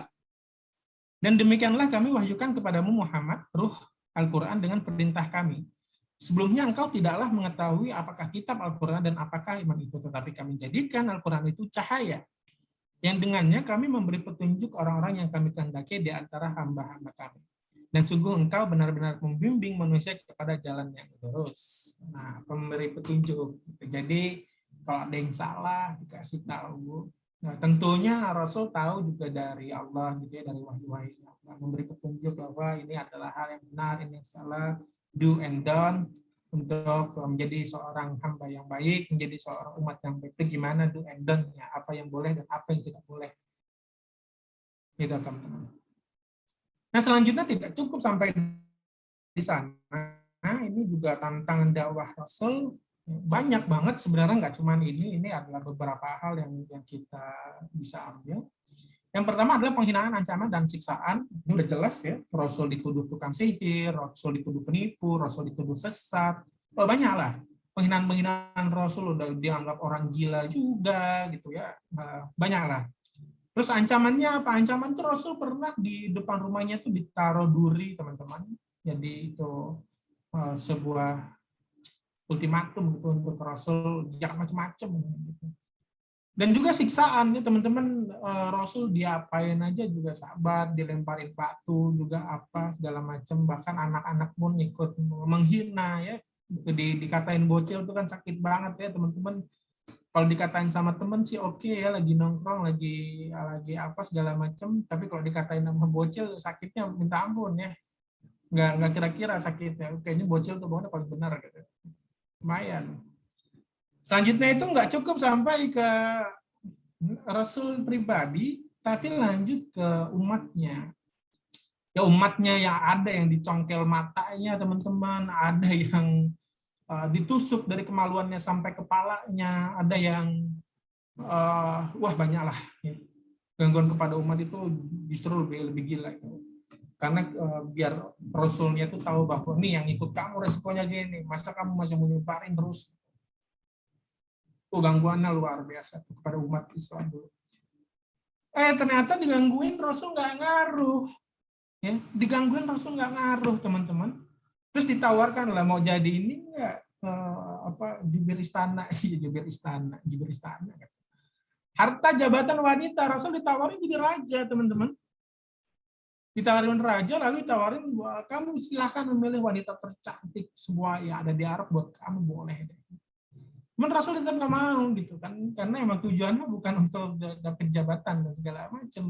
Dan demikianlah kami wahyukan kepadamu Muhammad ruh Al-Qur'an dengan perintah kami. Sebelumnya engkau tidaklah mengetahui apakah kitab Al-Qur'an dan apakah iman itu, tetapi kami jadikan Al-Qur'an itu cahaya yang dengannya kami memberi petunjuk orang-orang yang kami kehendaki di antara hamba-hamba kami. Dan sungguh engkau benar-benar membimbing manusia kepada jalan yang lurus. Nah, pemberi petunjuk. Jadi kalau ada yang salah dikasih tahu. Nah, tentunya Rasul tahu juga dari Allah gitu ya, dari wahyu-wahyu Allah, memberi petunjuk bahwa ini adalah hal yang benar, ini yang salah, do and don't. untuk menjadi seorang hamba yang baik, menjadi seorang umat yang baik. Itu gimana do and don't-nya, apa yang boleh dan apa yang tidak boleh. Gitu, teman-teman. Nah, selanjutnya tidak cukup sampai di sana. Nah, ini juga tantangan dakwah Rasul banyak banget sebenarnya, nggak cuma ini adalah beberapa hal yang kita bisa ambil. Yang pertama adalah penghinaan, ancaman, dan siksaan. Ini udah jelas ya, Rasul dituduh tukang sihir, Rasul dituduh penipu, Rasul dituduh sesat. Oh, banyak lah. Penghinaan Rasul udah dianggap orang gila juga gitu ya. Banyak lah. Terus ancamannya apa? Ancaman itu Rasul pernah di depan rumahnya itu ditaruh duri, teman-teman. Jadi itu sebuah ultimatum gitu untuk Rasul, jangan macam-macam gitu. Dan juga siksaan ya teman-teman, Rasul diapain aja juga sabar, dilemparin batu juga apa segala macam, bahkan anak-anak pun ikut menghina ya. Dikatain bocil itu kan sakit banget ya teman-teman. Kalau dikatain sama temen sih oke ya, lagi nongkrong, lagi apa segala macam, tapi kalau dikatain sama bocil sakitnya minta ampun ya. Nggak kira-kira sakitnya. Kayaknya bocil tuh pokoknya paling benar gitu. Lumayan. Selanjutnya itu nggak cukup sampai ke Rasul pribadi, tapi lanjut ke umatnya. Ya umatnya yang ada yang dicongkel matanya teman-teman, ada yang ditusuk dari kemaluannya sampai kepalanya, ada yang wah banyak lah. Gangguan kepada umat itu justru lebih gila. Karena biar Rasulnya itu tahu bahwa nih yang ikut kamu resikonya gini, masa kamu masih mau nyebarin terus. Gangguannya luar biasa kepada umat Islam dulu. Ternyata digangguin Rasul nggak ngaruh. Ya, digangguin Rasul nggak ngaruh, teman-teman. Terus ditawarkan lah mau jadi ini nggak jubir istana sih, jubir istana. Harta jabatan wanita, Rasul ditawarin jadi raja, teman-teman. Ditawarin raja, lalu ditawarin kamu silahkan memilih wanita tercantik semua yang ada di Arab buat kamu, boleh deh. Cuman Rasul tetap nggak mau gitu kan, karena emang tujuannya bukan untuk dapat jabatan dan segala macam,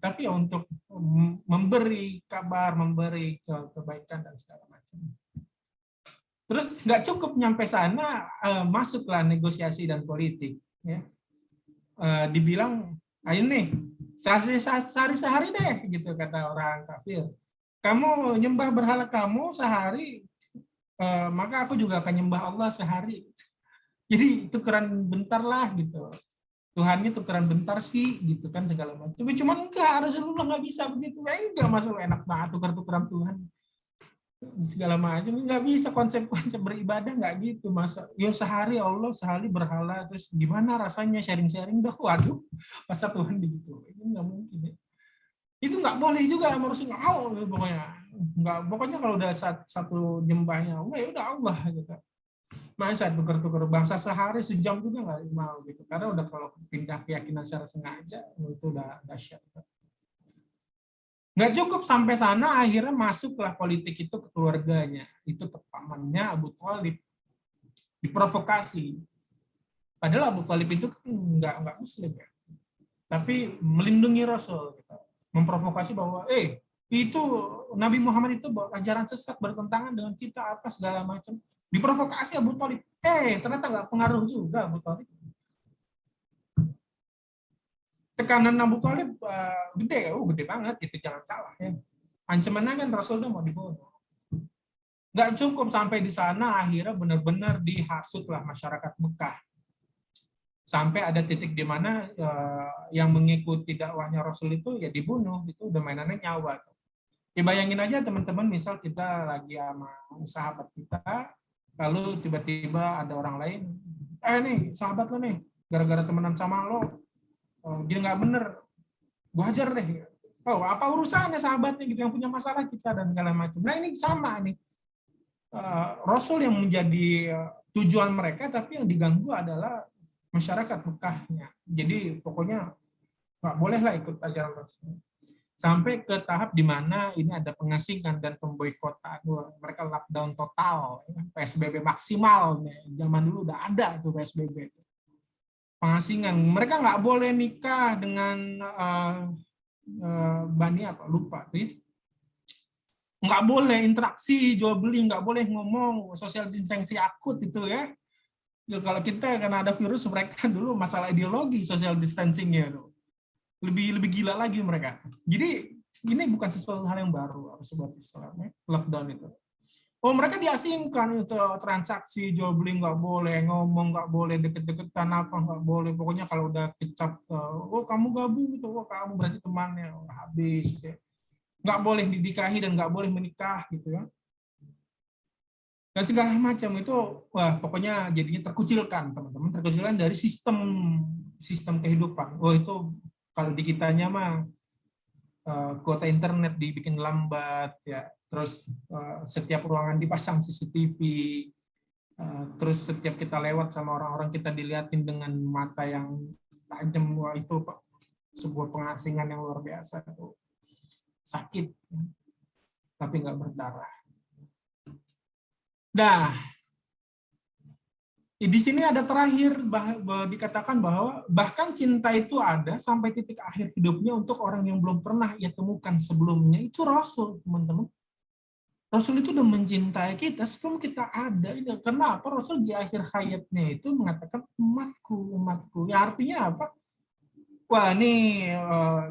tapi untuk memberi kabar, memberi kebaikan dan segala macam. Terus nggak cukup nyampe sana, masuklah negosiasi dan politik. Ya. Dibilang, ayo nih, sehari deh, gitu kata orang kafir. Kamu nyembah berhala kamu sehari, maka aku juga akan nyembah Allah sehari. Jadi tukeran bentar lah gitu. Tuhannya tukeran bentar sih gitu kan segala macam. Cuman enggak, Rasulullah nggak bisa begitu. Enggak, masalah enak banget tukeran Tuhan. Segala macam, nggak bisa konsep beribadah nggak gitu. Masa ya sehari Allah, sehari berhala, terus gimana rasanya sharing-sharing dah, waduh, masa Tuhan begitu. Itu nggak mungkin ya. Itu nggak boleh juga, harus nggak mau pokoknya. Pokoknya kalau udah satu nyembahnya Allah, ya udah Allah gitu. Masa tukar-tukar bangsa sehari sejam juga nggak mau gitu, karena udah kalau pindah keyakinan secara sengaja itu udah dahsyat. Nggak cukup sampai sana, akhirnya masuklah politik itu ke keluarganya, itu ke pamannya Abu Thalib, diprovokasi. Padahal Abu Thalib itu nggak Muslim ya, tapi melindungi Rasul, gitu. Memprovokasi bahwa itu Nabi Muhammad itu bawa ajaran sesat, bertentangan dengan kita apa segala macam. Diprovokasi Abu Thalib. Ternyata nggak pengaruh juga Abu Thalib. Tekanan Abu Thalib gede banget gitu, jangan salah ya. Ancamannya kan Rasul udah mau dibunuh. Nggak cukup sampai di sana, akhirnya benar-benar dihasutlah masyarakat Mekah. Sampai ada titik di mana yang mengikuti dakwahnya Rasul itu ya dibunuh, itu udah mainannya nyawa. Ya bayangin aja teman-teman, misal kita lagi sama sahabat kita, lalu tiba-tiba ada orang lain, nih sahabat lo nih, gara-gara temenan sama lo, dia nggak bener, gua hajar deh. Apa urusannya sahabatnya gitu yang punya masalah kita dan segala macam. Nah ini sama nih, Rasul yang menjadi tujuan mereka, tapi yang diganggu adalah masyarakat Mekahnya. Jadi pokoknya nggak bolehlah ikut ajaran Rasul. Sampai ke tahap di mana ini ada pengasingan dan pemboikotan. Mereka lockdown total, PSBB maksimal. Zaman dulu udah ada tuh PSBB. Pengasingan. Mereka nggak boleh nikah dengan Bani apa? Lupa. nggak boleh interaksi jual beli, nggak boleh ngomong, social distancing akut itu ya. Ya, kalau kita karena ada virus, mereka dulu masalah ideologi social distancingnya itu lebih gila lagi mereka. Jadi ini bukan sesuatu hal yang baru sebab Islam ya, lockdown itu. Oh, mereka diasingkan itu transaksi jual beli nggak boleh, ngomong nggak boleh, deket-deketan apa nggak boleh. Pokoknya kalau udah kecap, oh kamu gabung itu, oh kamu berarti temannya, oh, habis. Ya. Nggak boleh didikahi dan nggak boleh menikah gitu ya. Dan segala macam itu, wah pokoknya jadinya terkucilkan teman-teman, terkucilkan dari sistem kehidupan. Oh itu kalau di kitanya mah kuota internet dibikin lambat ya. Terus setiap ruangan dipasang CCTV, terus setiap kita lewat sama orang-orang kita dilihatin dengan mata yang tajam, wah itu sebuah pengasingan yang luar biasa, itu sakit tapi nggak berdarah. Nah, di sini ada terakhir dikatakan bahwa bahkan cinta itu ada sampai titik akhir hidupnya untuk orang yang belum pernah ia temukan sebelumnya. Itu Rasul, teman-teman. Rasul itu udah mencintai kita sebelum kita ada. Kenapa Rasul di akhir hayatnya itu mengatakan umatku, umatku. Ya artinya apa? Wah ini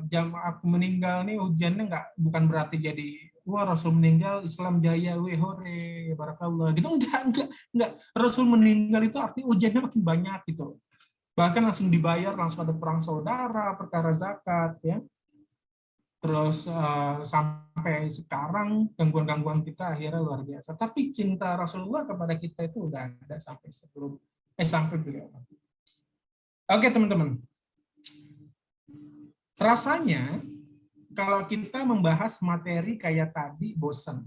jam aku meninggal nih ujiannya bukan berarti jadi wah Rasul meninggal Islam jaya, weh hore, barakallah. Gitu enggak. Rasul meninggal itu artinya ujiannya makin banyak gitu. Bahkan langsung dibayar, langsung ada perang saudara, perkara zakat ya. Terus sampai sekarang gangguan-gangguan kita akhirnya luar biasa. Tapi cinta Rasulullah kepada kita itu udah ada sampai beliau. Oke teman-teman. Rasanya kalau kita membahas materi kayak tadi bosan.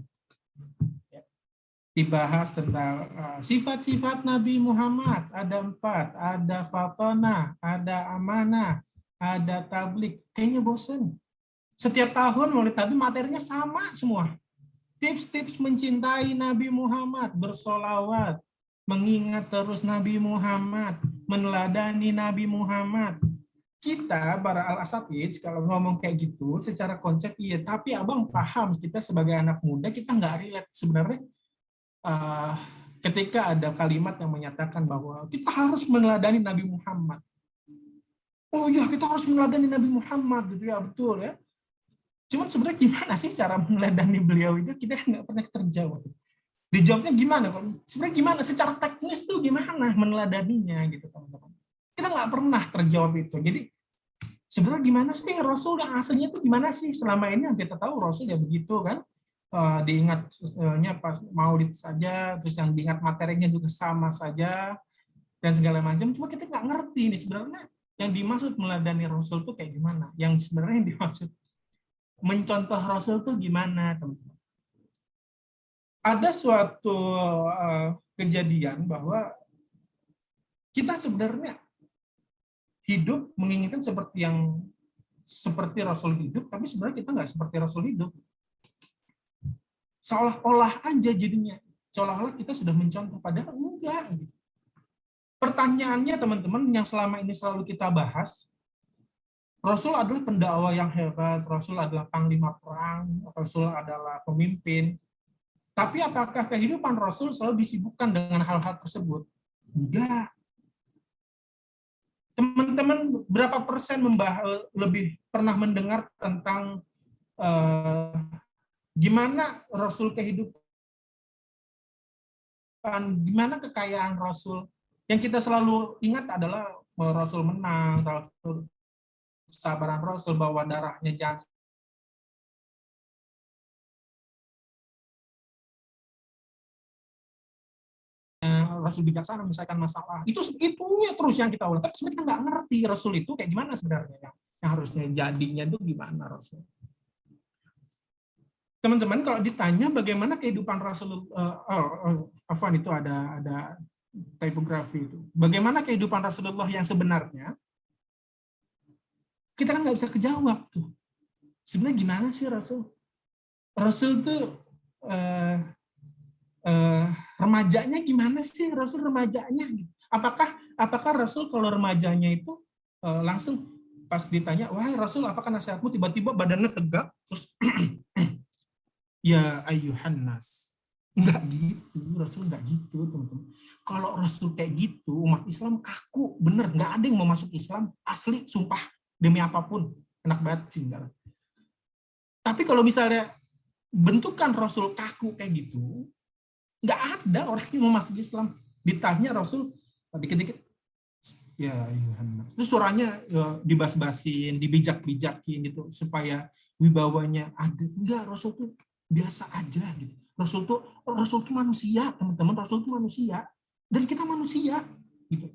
Dibahas tentang sifat-sifat Nabi Muhammad, ada 4, ada fatonah, ada amanah, ada tablik. Kayaknya bosan. Setiap tahun Maulid Nabi materinya sama semua. Tips-tips mencintai Nabi Muhammad, bersolawat, mengingat terus Nabi Muhammad, meneladani Nabi Muhammad. Kita, para al-asatidz, kalau ngomong kayak gitu, secara konsep iya, tapi abang paham, kita sebagai anak muda, kita nggak relate sebenarnya ketika ada kalimat yang menyatakan bahwa kita harus meneladani Nabi Muhammad. Oh iya, kita harus meneladani Nabi Muhammad, gitu ya, betul ya. Cuman sebenarnya gimana sih cara meneladani beliau itu, kita nggak pernah terjawab. Dijawabnya gimana? Sebenarnya gimana? Secara teknis tuh gimana meneladaninya, gitu teman-teman. Kita nggak pernah terjawab itu. Jadi sebenarnya gimana sih Rasul yang aslinya itu gimana sih? Selama ini yang kita tahu Rasul ya begitu kan, diingatnya pas Maulid saja, terus yang diingat materinya juga sama saja dan segala macam. Cuma kita nggak ngerti nih sebenarnya yang dimaksud meneladani Rasul itu kayak gimana? Yang sebenarnya yang dimaksud mencontoh Rasul itu gimana, teman-teman? Ada suatu kejadian bahwa kita sebenarnya hidup menginginkan seperti Rasul hidup, tapi sebenarnya kita nggak seperti Rasul hidup. Seolah-olah aja jadinya, seolah-olah kita sudah mencontoh, padahal enggak. Pertanyaannya teman-teman yang selama ini selalu kita bahas, Rasul adalah pendakwah yang hebat, Rasul adalah panglima perang, Rasul adalah pemimpin. Tapi apakah kehidupan Rasul selalu disibukkan dengan hal-hal tersebut? Enggak. Teman-teman berapa persen lebih pernah mendengar tentang gimana Rasul kehidupan, gimana kekayaan Rasul? Yang kita selalu ingat adalah Rasul menang, Rasul kesabaran Rasul, bahwa darahnya jangan Rasul bijaksana menyelesaikan masalah. Itu ya terus yang kita ulang. Tapi sebenarnya kita nggak ngerti Rasul itu kayak gimana sebenarnya. Yang harusnya jadinya itu gimana Rasul. Teman-teman kalau ditanya bagaimana kehidupan Rasul, Afwan itu ada tipografi itu. Bagaimana kehidupan Rasulullah yang sebenarnya? Kita kan nggak bisa kejawab tuh. Sebenarnya gimana sih Rasul? Rasul tuh remajanya gimana sih Rasul remajanya? Apakah Rasul kalau remajanya itu langsung pas ditanya, wahai Rasul apakah nasihatmu, tiba-tiba badannya tegak terus ya ayyuhan nas. Enggak gitu, Rasul enggak gitu, teman-teman. Kalau Rasul kayak gitu, umat Islam kaku, bener, enggak ada yang mau masuk Islam, asli, sumpah, demi apapun, enak banget sih. Enggak. Tapi kalau misalnya bentukan Rasul kaku kayak gitu, enggak ada orang yang mau masuk Islam. Ditanya Rasul, dikit-dikit, ya Yohanes. Terus suaranya dibas-basin, dibijak-bijakin gitu, supaya wibawanya ada. Enggak, Rasul tuh biasa aja gitu. Rasul tuh manusia, teman-teman. Rasul tuh manusia dan kita manusia gitu.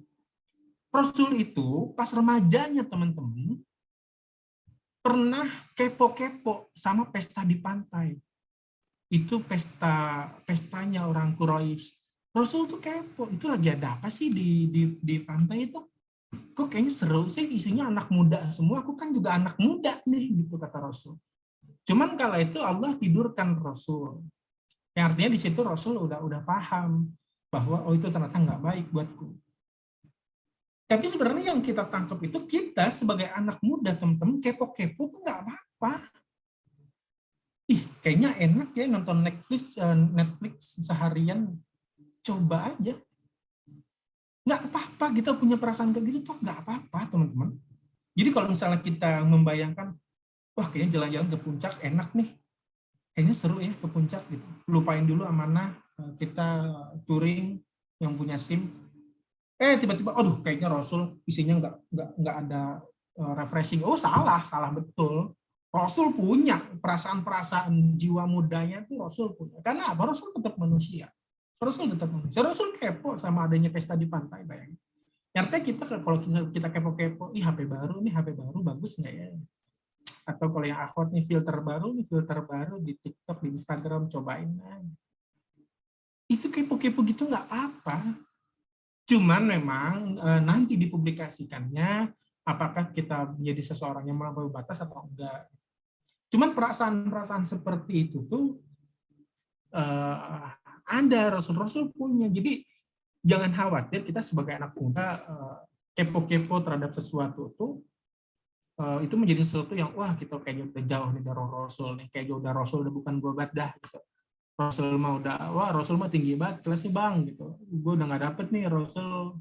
Rasul itu pas remajanya, teman-teman, pernah kepo-kepo sama pesta di pantai. Itu pestanya orang Quraisy. Rasul tuh kepo, itu lagi ada apa sih di pantai itu? Kok kayaknya seru sih, isinya anak muda semua. Aku kan juga anak muda nih, gitu kata Rasul. Cuman kala itu Allah tidurkan Rasul. Yang artinya di situ Rasul udah paham bahwa oh itu ternyata nggak baik buatku. Tapi sebenarnya yang kita tangkap itu kita sebagai anak muda, teman-teman, kepo-kepo tuh nggak apa-apa. Ih, kayaknya enak ya nonton Netflix seharian. Coba aja. Nggak apa-apa, kita punya perasaan kayak gitu tuh nggak apa-apa, teman-teman. Jadi kalau misalnya kita membayangkan, wah kayaknya jalan-jalan ke puncak enak nih, kayaknya seru ya ke puncak gitu. Lupain dulu amanah kita touring yang punya SIM. Tiba-tiba, aduh kayaknya Rasul isinya nggak ada refreshing. Oh salah betul. Rasul punya perasaan-perasaan jiwa mudanya tuh Rasul punya. Karena apa? Rasul tetap manusia. Rasul kepo sama adanya pesta di pantai, bayangin. Artinya kita kalau kita kepo-kepo, HP baru bagus nggak ya? Atau kalau yang akhwat nih filter baru di TikTok, di Instagram, cobain aja. Itu kepo-kepo gitu nggak apa-apa. Cuman memang nanti dipublikasikannya apakah kita menjadi seseorang yang melampaui batas atau enggak. Cuman perasaan-perasaan seperti itu tuh ada, Rasul punya. Jadi jangan khawatir kita sebagai anak muda kepo-kepo terhadap sesuatu tuh itu menjadi sesuatu yang wah kita kayaknya udah jauh nih dari Rasul nih, kayak udah Rasul udah bukan gue banget dah gitu. Rasul mah tinggi banget kelasnya bang gitu. Gue udah nggak dapet nih Rasul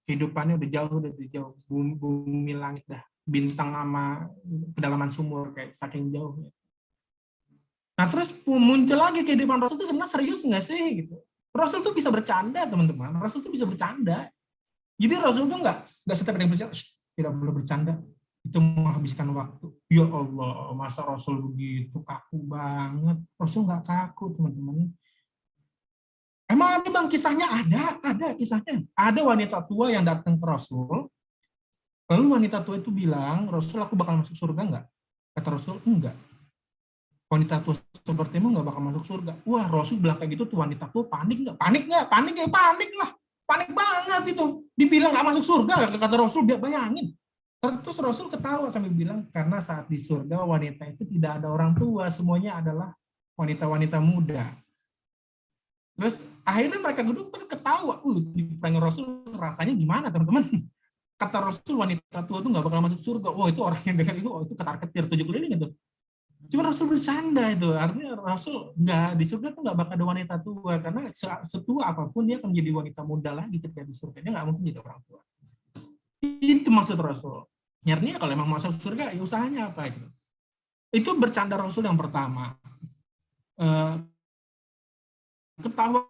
kehidupannya udah jauh bumi langit dah, bintang sama kedalaman sumur kayak saking jauhnya. Nah terus muncul lagi kehidupan Rasul itu sebenarnya serius nggak sih gitu. Rasul tuh bisa bercanda, teman-teman. Rasul tuh bisa bercanda. Jadi Rasul tuh nggak setiap ada yang bercanda, tidak boleh bercanda. Itu menghabiskan waktu. Ya Allah, masa Rasul begitu kaku banget? Rasul nggak kaku, teman-teman. Emang ada bang kisahnya? Ada kisahnya. Ada wanita tua yang datang ke Rasul. Lalu wanita tua itu bilang, Rasul aku bakal masuk surga nggak? Kata Rasul, enggak. Wanita tua sepertimu nggak bakal masuk surga. Wah, Rasul bilang kayak gitu tuh wanita tua panik nggak? Panik lah. Panik banget itu. Dibilang nggak masuk surga, kata Rasul, dia bayangin. Terus Rasul ketawa sambil bilang, karena saat di surga wanita itu tidak ada orang tua, semuanya adalah wanita-wanita muda. Terus akhirnya mereka duduk ketawa. Di pertanyaan Rasul rasanya gimana, teman-teman? Kata Rasul wanita tua itu nggak bakal masuk surga. Oh itu orang yang dengar itu ketar-ketir 7 keliling itu. Cuma Rasul bercanda itu, artinya Rasul di surga tuh nggak bakal ada wanita tua, karena setua apapun dia akan menjadi wanita muda lagi ketika di surga. Dia nggak mungkin jadi orang tua. Itu maksud Rasul. Artinya kalau emang masuk surga, ya usahanya apa gitu. Itu bercanda Rasul yang pertama. Ketawa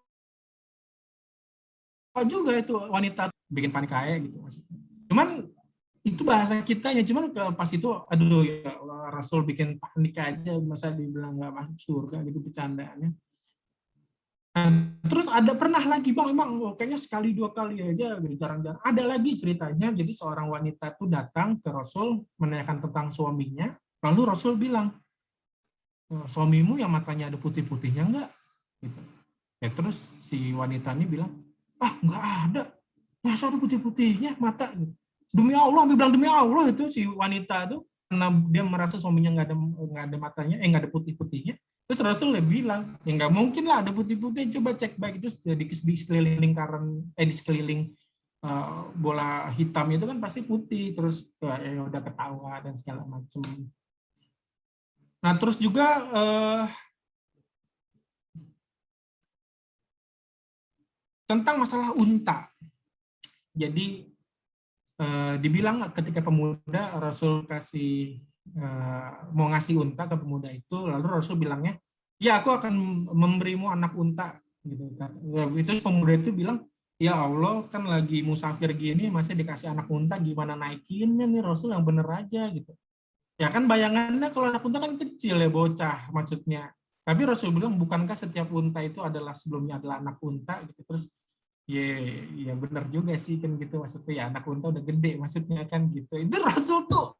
juga itu wanita bikin panik kayak gitu. Cuman itu bahasa kitanya, cuman pas itu aduh ya Rasul bikin panik aja, masa dibilang nggak masuk surga gitu bercandaannya. Nah, terus pernah lagi bang, emang kayaknya sekali 2 kali aja, jarang-jarang. Ada lagi ceritanya, jadi seorang wanita itu datang ke Rasul menanyakan tentang suaminya, lalu Rasul bilang, suamimu yang matanya ada putih-putihnya enggak? Gitu. Ya terus si wanita ini bilang, nggak ada, masa ada putih-putihnya mata? Demi Allah, dia bilang demi Allah itu si wanita itu, karena dia merasa suaminya nggak ada matanya, nggak ada putih-putihnya. Terus Rasul bilang, ya nggak mungkin lah ada putih-putih, coba cek baik itu di sekeliling lingkaran, di sekeliling bola hitam itu kan pasti putih, terus ya udah ketawa dan segala macam. Nah, terus juga tentang masalah unta. Jadi dibilang ketika pemuda Rasul kasih mau ngasih unta ke pemuda itu, lalu Rasul bilangnya, ya aku akan memberimu anak unta. Gitu kan. Itu pemuda itu bilang, ya Allah kan lagi musafir gini masih dikasih anak unta, gimana naikinnya nih Rasul, yang bener aja gitu. Ya kan bayangannya kalau anak unta kan kecil ya, bocah maksudnya. Tapi Rasul bilang, bukankah setiap unta itu adalah sebelumnya adalah anak unta gitu. Terus ya benar juga sih kan gitu, maksudnya ya anak unta udah gede maksudnya kan gitu. Itu Rasul tuh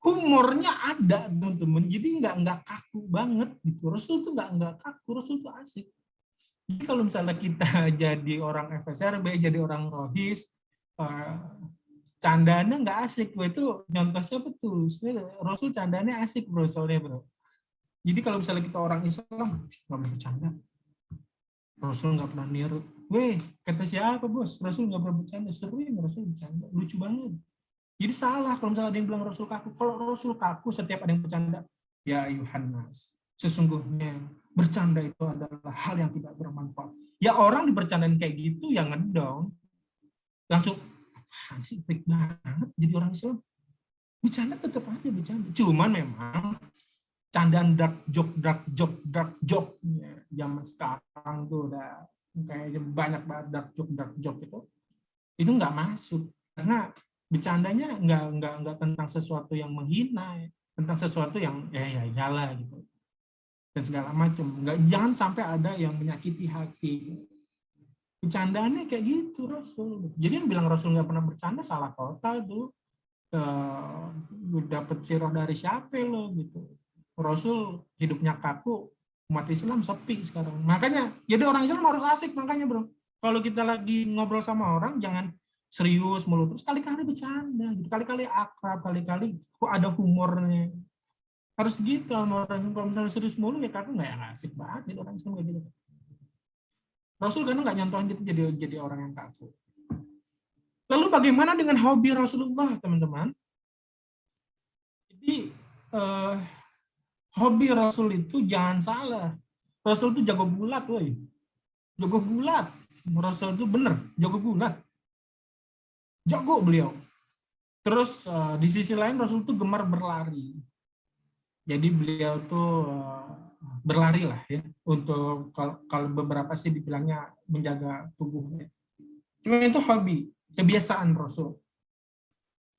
humornya ada teman-teman, jadi nggak kaku banget gitu. Rasul tuh nggak kaku, Rasul tuh asik. Jadi kalau misalnya kita jadi orang FSRB, jadi orang Rohis, candanya nggak asik. Wah, itu contoh siapa tuh? Rasul candanya asik bro, soalnya bro. Jadi kalau misalnya kita orang Islam, nggak boleh bercanda. Rasul nggak pernah niru. Weh, kata siapa bos? Rasul nggak pernah bercanda. Sering Rasul bercanda. Lucu banget. Jadi salah kalau misalnya ada yang bilang Rasul kaku. Kalau Rasul kaku setiap ada yang bercanda, ya Yohanes, sesungguhnya bercanda itu adalah hal yang tidak bermanfaat. Ya orang dibercandain kayak gitu yang ngedown. Langsung, apaan sih, freak banget jadi orang Islam. Bercanda tetap aja bercanda. Cuman memang candaan dark joke zaman sekarang tuh udah kayaknya banyak banget dark joke itu nggak masuk, karena bercandanya nggak tentang sesuatu yang menghina, tentang sesuatu yang ya iyalah gitu dan segala macam. Jangan sampai ada yang menyakiti hati. Bercandaannya kayak gitu Rasul. Jadi yang bilang Rasul nggak pernah bercanda salah total tuh. Dapat sirah dari siapa lo gitu. Rasul hidupnya kaku, umat Islam sepi sekarang. Makanya jadi orang Islam harus asik, makanya bro. Kalau kita lagi ngobrol sama orang jangan serius mulu, terus kali-kali bercanda gitu. Kali-kali akrab, kali-kali kok ada humornya. Harus gitu sama orang. Kalau misalnya serius mulu ya kaku, nggak asik banget jadi orang Islam kayak gitu. Rasul karena nggak nyontohin gitu jadi orang yang kaku. Lalu bagaimana dengan hobi Rasulullah, teman-teman? Jadi hobi Rasul itu jangan salah. Rasul itu jago gulat, woy. Jago gulat. Rasul itu bener, jago gulat. Jago beliau. Terus di sisi lain Rasul itu gemar berlari. Jadi beliau tuh berlari lah ya. Untuk kalau beberapa sih dibilangnya menjaga tubuhnya. Cuma itu hobi, kebiasaan Rasul.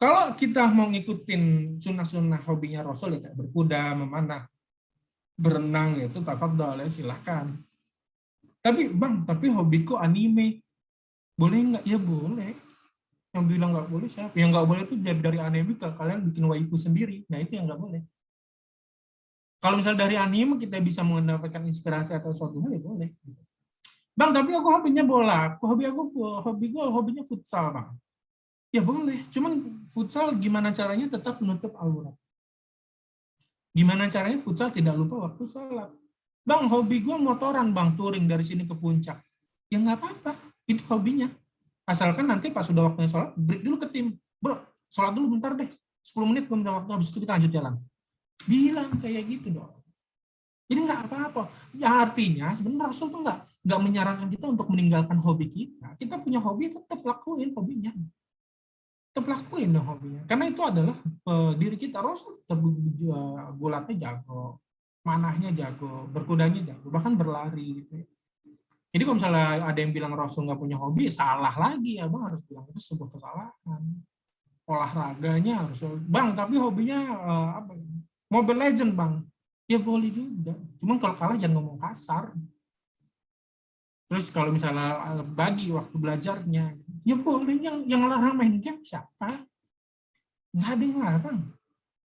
Kalau kita mau ngikutin sunnah-sunnah hobinya Rasul, ya berkuda, memanah, berenang, itu tafadhol ya silahkan. Tapi bang, tapi hobiku anime, boleh nggak? Ya boleh. Yang bilang nggak boleh siapa? Yang nggak boleh itu dari anime ke kalian bikin waifu sendiri. Nah itu yang nggak boleh. Kalau misalnya dari anime kita bisa mendapatkan inspirasi atau suatu hal, ya boleh. Bang, tapi aku hobinya bola. Hobinya futsal bang. Ya boleh, cuman futsal gimana caranya tetap menutup aurat. Gimana caranya futsal tidak lupa waktu sholat. Bang, hobi gue motoran bang, touring dari sini ke puncak. Ya nggak apa-apa, itu hobinya. Asalkan nanti pas sudah waktunya sholat, break dulu ke tim. Bro, sholat dulu bentar deh, 10 menit belum waktu, habis itu kita lanjut jalan. Bilang kayak gitu dong. Jadi nggak apa-apa. Ya artinya sebenarnya Rasul tuh nggak menyarankan kita untuk meninggalkan hobi kita. Kita punya hobi, tetap lakuin hobinya. Tetap lakuin dong hobinya. Karena itu adalah diri kita. Rasul gulatnya jago, manahnya jago, berkudanya jago, bahkan berlari gitu. Jadi kalau misalnya ada yang bilang Rasul nggak punya hobi, salah lagi ya bang, harus bilang itu sebuah kesalahan. Olahraganya harus, bang tapi hobinya apa? Mobile Legend bang, ya boleh juga. Cuman kalau kalah jangan ngomong kasar. Terus kalau misalnya bagi waktu belajarnya, ya boleh. Yang larang main game siapa? Nggak ada yang larang.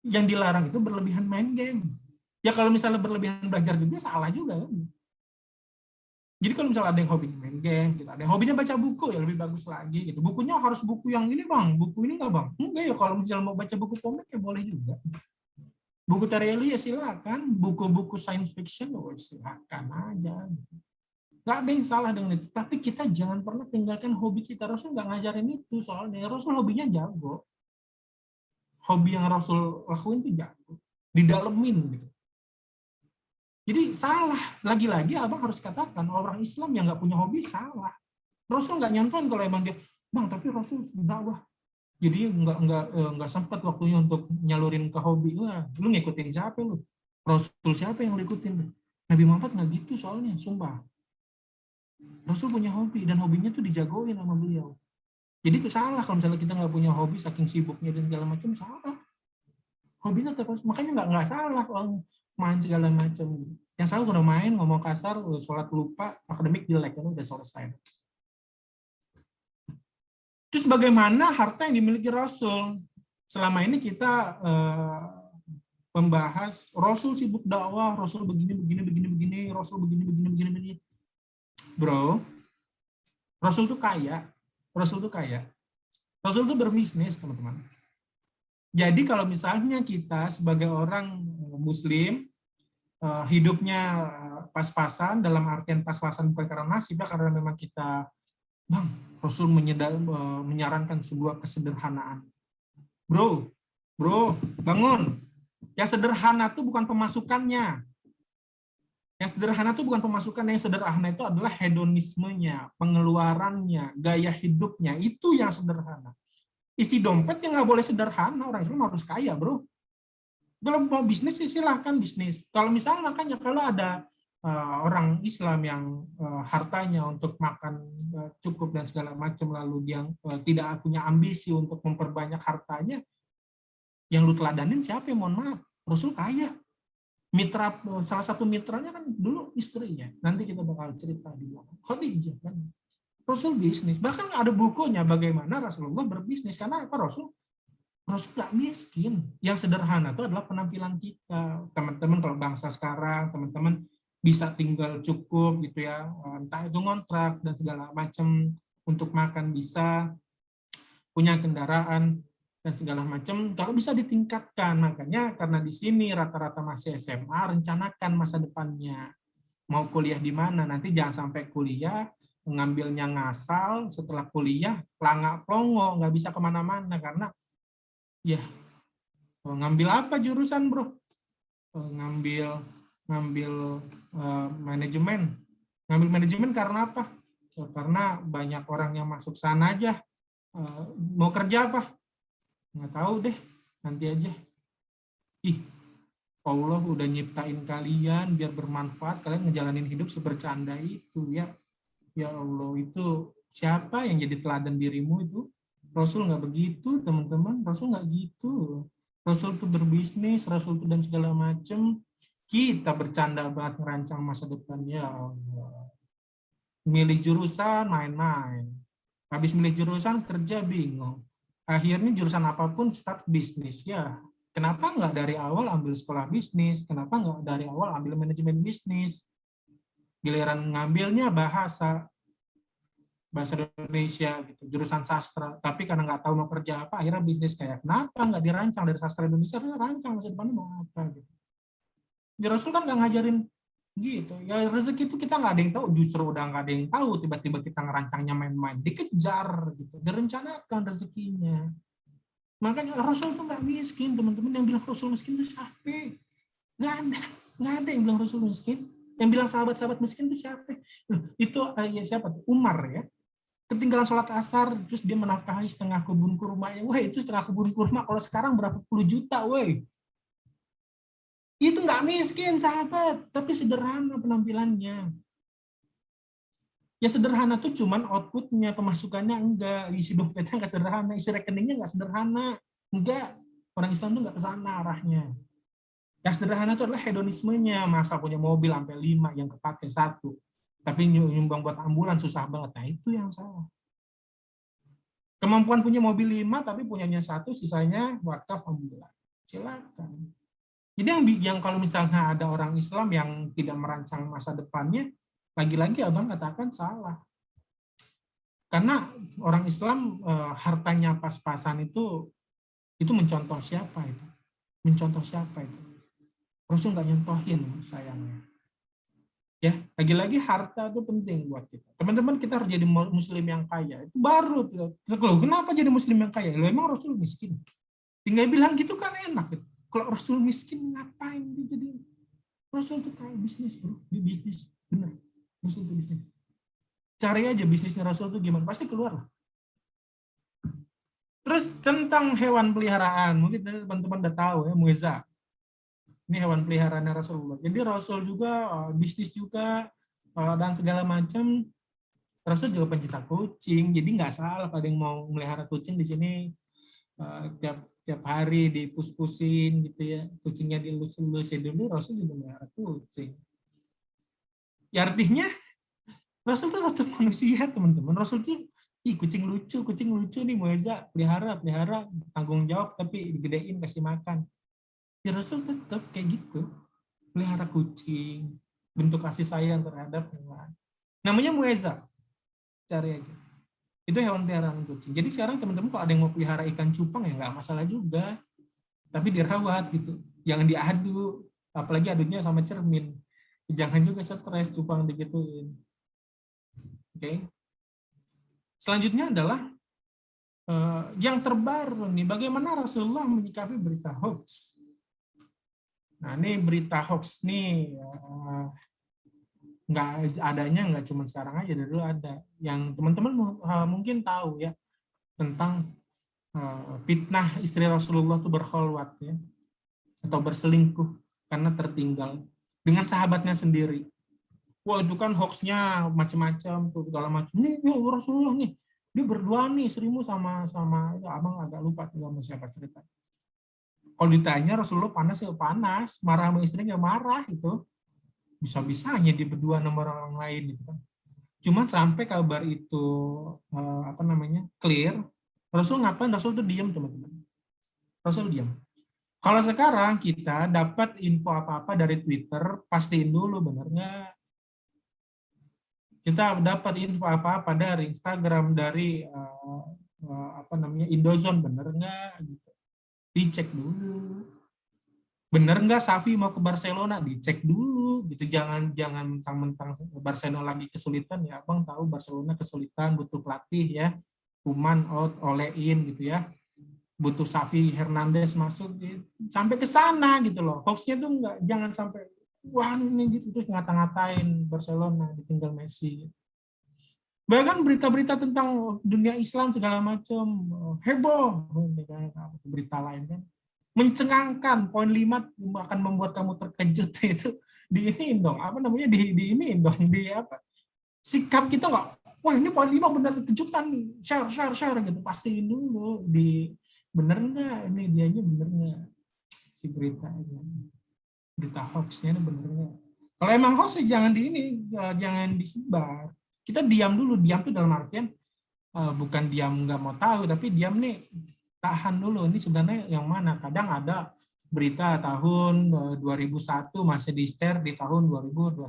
Yang dilarang itu berlebihan main game. Ya kalau misalnya berlebihan belajar juga salah juga kan. Jadi kalau misalnya ada yang hobi main game, gitu, ada yang hobinya baca buku, ya lebih bagus lagi. Gitu. Bukunya harus buku yang ini bang, buku ini nggak bang? Enggak ya, kalau misalnya mau baca buku komik ya boleh juga. Buku Tareli ya silakan, buku-buku science fiction oh silakan aja. Nggak ada yang salah dengan itu. Tapi kita jangan pernah tinggalkan hobi kita. Rasul nggak ngajarin itu soalnya. Rasul hobinya jago. Hobi yang Rasul lakuin itu jago. Didalemin gitu. Jadi salah. Lagi-lagi abang harus katakan orang Islam yang nggak punya hobi salah. Rasul nggak nyontohin kalau emang dia, bang tapi Rasul dakwah. Jadi nggak sempat waktunya untuk nyalurin ke hobi. Wah, lu ngikutin siapa lu? Rasul siapa yang lu ikutin? Nabi Muhammad nggak gitu soalnya, sumpah. Rasul punya hobi dan hobinya tuh dijagoin sama beliau. Jadi salah kalau misalnya kita nggak punya hobi saking sibuknya dan segala macam, salah. Hobinya terus, makanya nggak salah orang main segala macam. Yang salah udah main, ngomong kasar, sholat lupa, akademik jelek, kan udah selesai. Terus bagaimana harta yang dimiliki Rasul? Selama ini kita membahas Rasul sibuk dakwah, Rasul begini, Rasul begini. Bro, Rasul tuh kaya. Rasul tuh berbisnis, teman-teman. Jadi kalau misalnya kita sebagai orang Muslim, hidupnya pas-pasan, dalam artian pas-pasan bukan karena nasib, karena memang kita, bang, Rasul menyarankan sebuah kesederhanaan. Bro, bangun. Yang sederhana itu bukan pemasukannya. Yang sederhana itu bukan pemasukan, yang sederhana itu adalah hedonismenya, pengeluarannya, gaya hidupnya, itu yang sederhana. Isi dompet yang nggak boleh sederhana, orang Islam harus kaya, bro. Kalau mau bisnis silahkan bisnis. Kalau misalnya makanya kalau ada orang Islam yang hartanya untuk makan cukup dan segala macam, lalu dia tidak punya ambisi untuk memperbanyak hartanya, yang lu teladanin siapa yang mohon maaf? Rasul kaya. Mitra, salah satu mitranya kan dulu istrinya. Nanti kita bakal cerita di belakang. Khadijah kan. Rasul bisnis. Bahkan ada bukunya bagaimana Rasulullah berbisnis. Karena apa? Rasul nggak miskin. Yang sederhana itu adalah penampilan kita. Teman-teman kalau bangsa sekarang, teman-teman bisa tinggal cukup gitu ya. Entah itu ngontrak dan segala macam, untuk makan bisa, punya kendaraan dan segala macam, kalau bisa ditingkatkan. Makanya karena di sini rata-rata masih SMA, rencanakan masa depannya. Mau kuliah di mana, nanti jangan sampai kuliah, ngambilnya ngasal, setelah kuliah, pelangak-pelongo, nggak bisa kemana-mana, karena ya ngambil apa jurusan bro? Ngambil manajemen. Ngambil manajemen karena apa? Karena banyak orang yang masuk sana aja. Mau kerja apa? Nggak tahu deh, nanti aja. Allah udah nyiptain kalian biar bermanfaat, kalian ngejalanin hidup sebercanda itu ya. Ya Allah, itu siapa yang jadi teladan dirimu itu? Rasul nggak begitu, teman-teman. Rasul nggak gitu. Rasul itu berbisnis, Rasul itu dan segala macam. Kita bercanda banget ngerancang masa depan, ya Allah. Milih jurusan, main-main. Habis milih jurusan, kerja bingung. Akhirnya jurusan apapun start bisnis. Ya, kenapa nggak dari awal ambil sekolah bisnis? Kenapa nggak dari awal ambil manajemen bisnis? Giliran ngambilnya bahasa Indonesia, gitu, jurusan sastra. Tapi karena nggak tahu mau kerja apa, akhirnya bisnis. Kayak kenapa nggak dirancang dari sastra Indonesia? Rancang masa depannya mau apa? Gitu. Ya Rasul kan nggak ngajarin gitu. Ya rezeki itu kita nggak ada yang tahu, justru udah nggak ada yang tahu, tiba-tiba kita ngerancangnya main-main, dikejar gitu, direncanakan rezekinya. Makanya Rasul tuh nggak miskin, teman-teman. Yang bilang Rasul miskin itu siapa? Nggak ada yang bilang Rasul miskin. Yang bilang sahabat-sahabat miskin itu siapa? Itu ya siapa? Umar ya. Ketinggalan sholat asar, terus dia menafkahi setengah kebun kurma. Wah, itu setengah kebun kurma kalau sekarang berapa puluh juta, woi. Itu nggak miskin, sahabat, tapi sederhana penampilannya. Ya sederhana tuh cuman outputnya, pemasukannya enggak, isi dompetnya nggak sederhana, isi rekeningnya nggak sederhana, enggak. Orang Islam tuh nggak ke sana arahnya. Yang sederhana itu adalah hedonismenya, masa punya mobil sampai 5 yang kepake 1, tapi nyumbang buat ambulan susah banget. Nah itu yang salah. Kemampuan punya mobil 5 tapi punyanya 1, sisanya wakaf ambulan. Silakan. Jadi yang kalau misalnya ada orang Islam yang tidak merancang masa depannya, lagi-lagi abang katakan salah. Karena orang Islam hartanya pas-pasan itu mencontoh siapa itu? Mencontoh siapa itu? Rasul nggak nyontohin, sayangnya. Ya, lagi-lagi harta itu penting buat kita. Teman-teman, kita harus jadi muslim yang kaya. Itu baru. Loh, kenapa jadi muslim yang kaya? Loh, emang Rasul miskin? Tinggal bilang gitu kan enak gitu. Kalau Rasul miskin, ngapain dia jadi? Rasul tuh kayak bisnis bro, di bisnis, bener. Rasul tuh bisnis. Cari aja bisnisnya Rasul tuh gimana, pasti keluar lah. Terus tentang hewan peliharaan, mungkin teman-teman udah tahu ya, mueza. Ini hewan peliharaannya Rasulullah. Jadi Rasul juga bisnis juga dan segala macam. Rasul juga pencinta kucing, jadi nggak salah kalau ada yang mau melihara kucing di sini tiap hari dipus-pusin gitu ya, kucingnya dilus-lusin dulu. Rasul juga melihara kucing. Ya artinya Rasul tuh tetap manusia teman-teman. Rasul tuh kucing lucu nih mueza, pelihara tanggung jawab tapi digedein kasih makan. Ya Rasul tetap kayak gitu, pelihara kucing, bentuk kasih sayang terhadap hewan. Namanya mueza, cari aja. Itu hewan peliharaan kucing. Jadi sekarang teman-teman kalau ada yang mau pelihara ikan cupang ya nggak masalah juga, tapi dirawat gitu, jangan diadu, apalagi adunya sama cermin. Jangan juga stres cupang digituin. Oke. Selanjutnya adalah yang terbaru nih, bagaimana Rasulullah menyikapi berita hoax. Nah ini berita hoax nih nggak cuma sekarang aja, dari dulu ada. Yang teman-teman mungkin tahu ya tentang fitnah istri Rasulullah itu berkholwat ya, atau berselingkuh karena tertinggal dengan sahabatnya sendiri. Wah itu kan hoaxnya macam-macam tuh segala macam. Nih Rasulullah nih dia berdua nih serimu sama ya, abang agak lupa tuh sama siapa cerita. Kalau ditanya Rasulullah panas ya panas, marah sama istrinya marah itu. Bisa-bisanya dia berdua sama orang lain gitu kan. Cuma sampai kabar itu clear, Rasul ngapain? Rasul tuh diam teman-teman. Rasul diam. Kalau sekarang kita dapat info apa-apa dari Twitter, pastiin dulu benar nggak. Kita dapat info apa-apa dari Instagram, dari Indozone, benar nggak? Gitu. Dicek dulu. Bener nggak Xavi mau ke Barcelona, dicek dulu gitu. Jangan mentang-mentang Barcelona lagi kesulitan ya, abang tahu Barcelona kesulitan, butuh pelatih ya, Koeman out, Olein gitu ya, butuh Xavi Hernandez masuk gitu. Sampai ke sana gitu loh. Hoaxnya tuh jangan sampai wah ini gitu terus ngata-ngatain Barcelona ditinggal Messi. Bahkan berita-berita tentang dunia Islam segala macam heboh, berita lain kan mencengangkan, poin 5 akan membuat kamu terkejut itu diiniin dong, diiniin dong, sikap kita nggak, wah ini poin 5 benar kejutan, share gitu, pastiin dulu bener nggak ini dianya bener nggak si berita hoaxnya bener nggak. Kalau emang hoax jangan jangan disebar. Kita diam dulu, diam tuh dalam artian bukan diam nggak mau tahu, tapi diam nih tahan dulu, ini sebenarnya yang mana. Kadang ada berita tahun 2001 masih di-share di tahun 2021.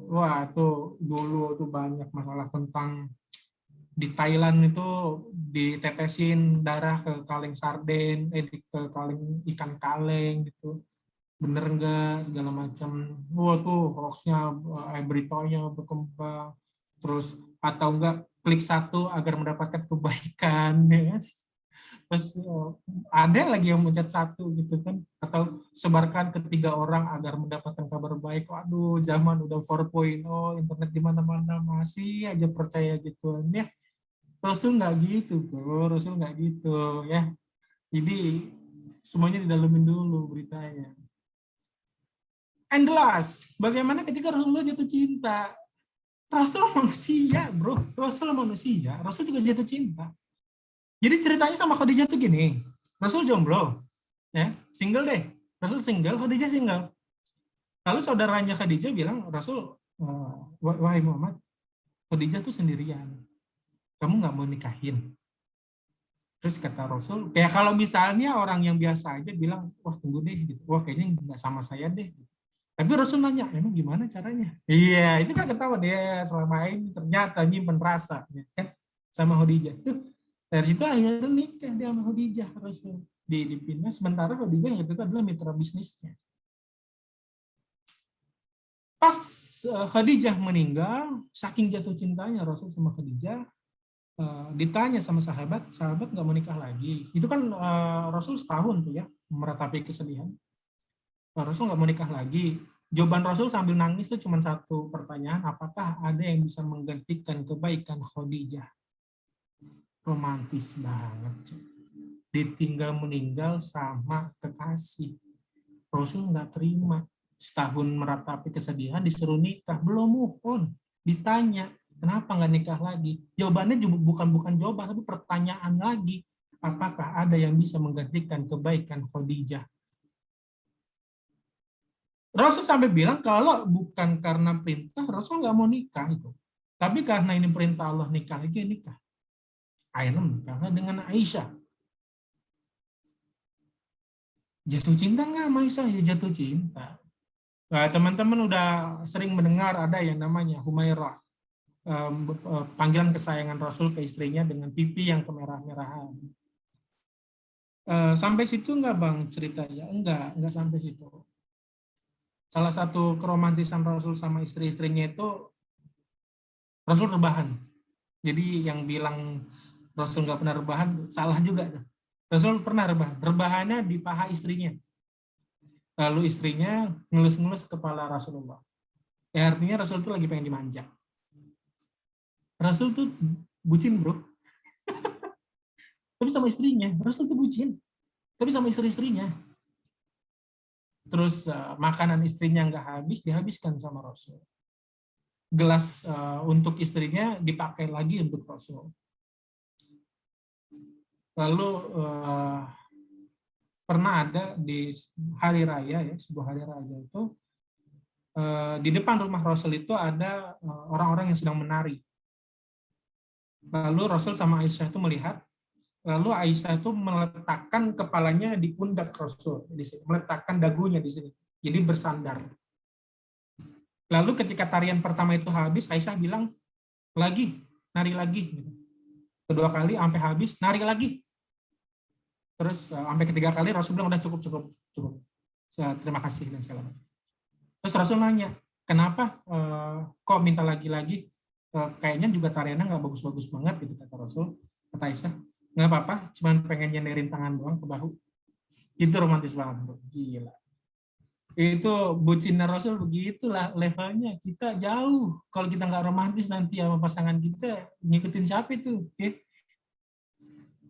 Wah itu dulu tuh banyak masalah tentang di Thailand itu ditetesin darah ke kaleng sarden, ke kaleng ikan kaleng gitu. Bener enggak segala macam. Wah tuh hoaxnya, beritanya berkembang. Terus atau enggak klik satu agar mendapatkan kebaikan ya. Terus ada lagi yang mencet satu gitu kan, atau sebarkan ke 3 orang agar mendapatkan kabar baik. Waduh zaman udah 4.0, internet di mana-mana masih aja percaya gituan ya. Rasul nggak gitu bro, Rasul nggak gitu ya. Jadi semuanya didalemin dulu beritanya. And last, bagaimana ketika Rasulullah jatuh cinta? Rasul manusia, bro. Rasul manusia. Rasul juga jatuh cinta. Jadi ceritanya sama Khadijah tuh gini. Rasul jomblo, ya, single deh. Rasul single, Khadijah single. Lalu saudaranya Khadijah bilang, Rasul, wahai Muhammad, Khadijah tuh sendirian. Kamu nggak mau nikahin? Terus kata Rasul, kayak kalau misalnya orang yang biasa aja bilang, wah tunggu deh, gitu. Wah kayaknya nggak sama saya deh. Tapi Rasul nanya, emang gimana caranya? Iya, itu kan ketahuan dia selama ini ternyata nyimpen rasa, ya kan, sama Khadijah. Tuh, dari situ akhirnya nikah dia sama Khadijah Rasul dipindah. Sementara Khadijah itu adalah mitra bisnisnya. Pas Khadijah meninggal, saking jatuh cintanya Rasul sama Khadijah, ditanya sama sahabat nggak mau nikah lagi. Itu kan Rasul setahun tuh ya meratapi kesedihan. Rasul nggak mau nikah lagi. Jawaban Rasul sambil nangis itu cuma satu pertanyaan, apakah ada yang bisa menggantikan kebaikan Khadijah? Romantis banget. Ditinggal meninggal sama kekasih. Rasul nggak terima. Setahun meratapi kesedihan disuruh nikah, belum move on. Ditanya, kenapa nggak nikah lagi? Jawabannya juga bukan jawaban, tapi pertanyaan lagi. Apakah ada yang bisa menggantikan kebaikan Khadijah? Rasul sampai bilang kalau bukan karena perintah, Rasul nggak mau nikah itu. Tapi karena ini perintah Allah nikah lagi, nikah. Akhirnya menikahlah dengan Aisyah. Jatuh cinta nggak sama Aisyah? Ya jatuh cinta. Nah, teman-teman udah sering mendengar ada yang namanya Humairah. Panggilan kesayangan Rasul ke istrinya dengan pipi yang kemerah-merahan. Sampai situ nggak Bang ceritanya? Enggak sampai situ. Salah satu keromantisan Rasul sama istri-istrinya itu Rasul rebahan. Jadi yang bilang Rasul nggak pernah rebahan, salah juga. Rasul pernah rebahan. Rebahannya di paha istrinya. Lalu istrinya ngelus-ngelus kepala Rasulullah. Ya artinya Rasul itu lagi pengen dimanja. Rasul tuh bucin bro. Tapi sama istrinya. Rasul tuh bucin. Tapi sama istri-istrinya. Terus makanan istrinya nggak habis, dihabiskan sama Rasul. Gelas untuk istrinya dipakai lagi untuk Rasul. Lalu pernah ada di hari raya, ya sebuah hari raya itu, di depan rumah Rasul itu ada orang-orang yang sedang menari. Lalu Rasul sama Aisyah itu melihat, lalu Aisyah itu meletakkan kepalanya di pundak Rasul, di sini, meletakkan dagunya di sini, jadi bersandar. Lalu ketika tarian pertama itu habis, Aisyah bilang, lagi, nari lagi. Kedua kali sampai habis, nari lagi. Terus sampai ketiga kali Rasul bilang, udah cukup. Terima kasih dan segala macam. Terus Rasul nanya, kenapa kok minta lagi-lagi? Kayaknya juga tariannya nggak bagus-bagus banget gitu kata Rasul. Kata Aisyah, nggak apa-apa, cuma pengen nyenderin tangan doang ke bahu. Itu romantis banget, bro. Gila. Itu bucinnya Rasul begitulah levelnya. Kita jauh. Kalau kita nggak romantis nanti sama pasangan kita, ngikutin siapa itu?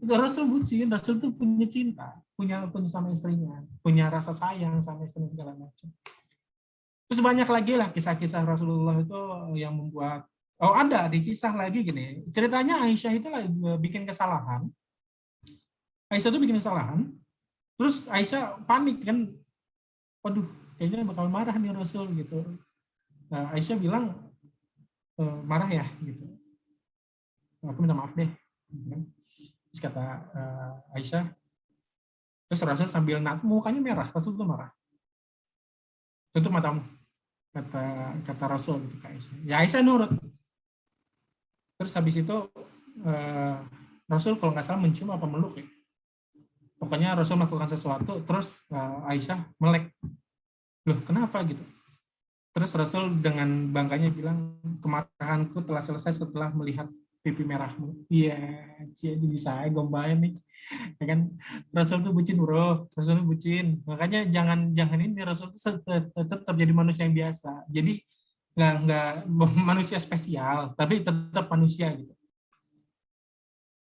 Itu Rasul bucin, Rasul tuh punya cinta, punya sama istrinya, punya rasa sayang sama istrinya segala macam. Terus banyak lagi lah kisah-kisah Rasulullah itu yang membuat, ada di kisah lagi gini, ceritanya Aisyah itu lagi bikin kesalahan. Aisyah tuh bikin kesalahan, terus Aisyah panik kan, waduh kayaknya bakal marah nih Rasul gitu. Nah, Aisyah bilang, marah ya gitu, aku minta maaf deh. Terus kata Aisyah, terus Rasul sambil mukanya merah, Rasul tuh marah. Tutup matamu, kata Rasul gitu ke Aisyah. Ya Aisyah nurut. Terus habis itu Rasul kalau nggak salah mencium apa meluk ya. Pokoknya Rasul melakukan sesuatu, terus Aisyah melek. Loh kenapa gitu? Terus Rasul dengan bangganya bilang, kemarahanku telah selesai setelah melihat pipi merahmu. Iya, jadi bisa gombalin nih. Ya kan Rasul tuh bucin bro, Rasul tuh bucin. Makanya jangan ini Rasul tuh tetap jadi manusia yang biasa. Jadi nggak manusia spesial, tapi tetap manusia gitu.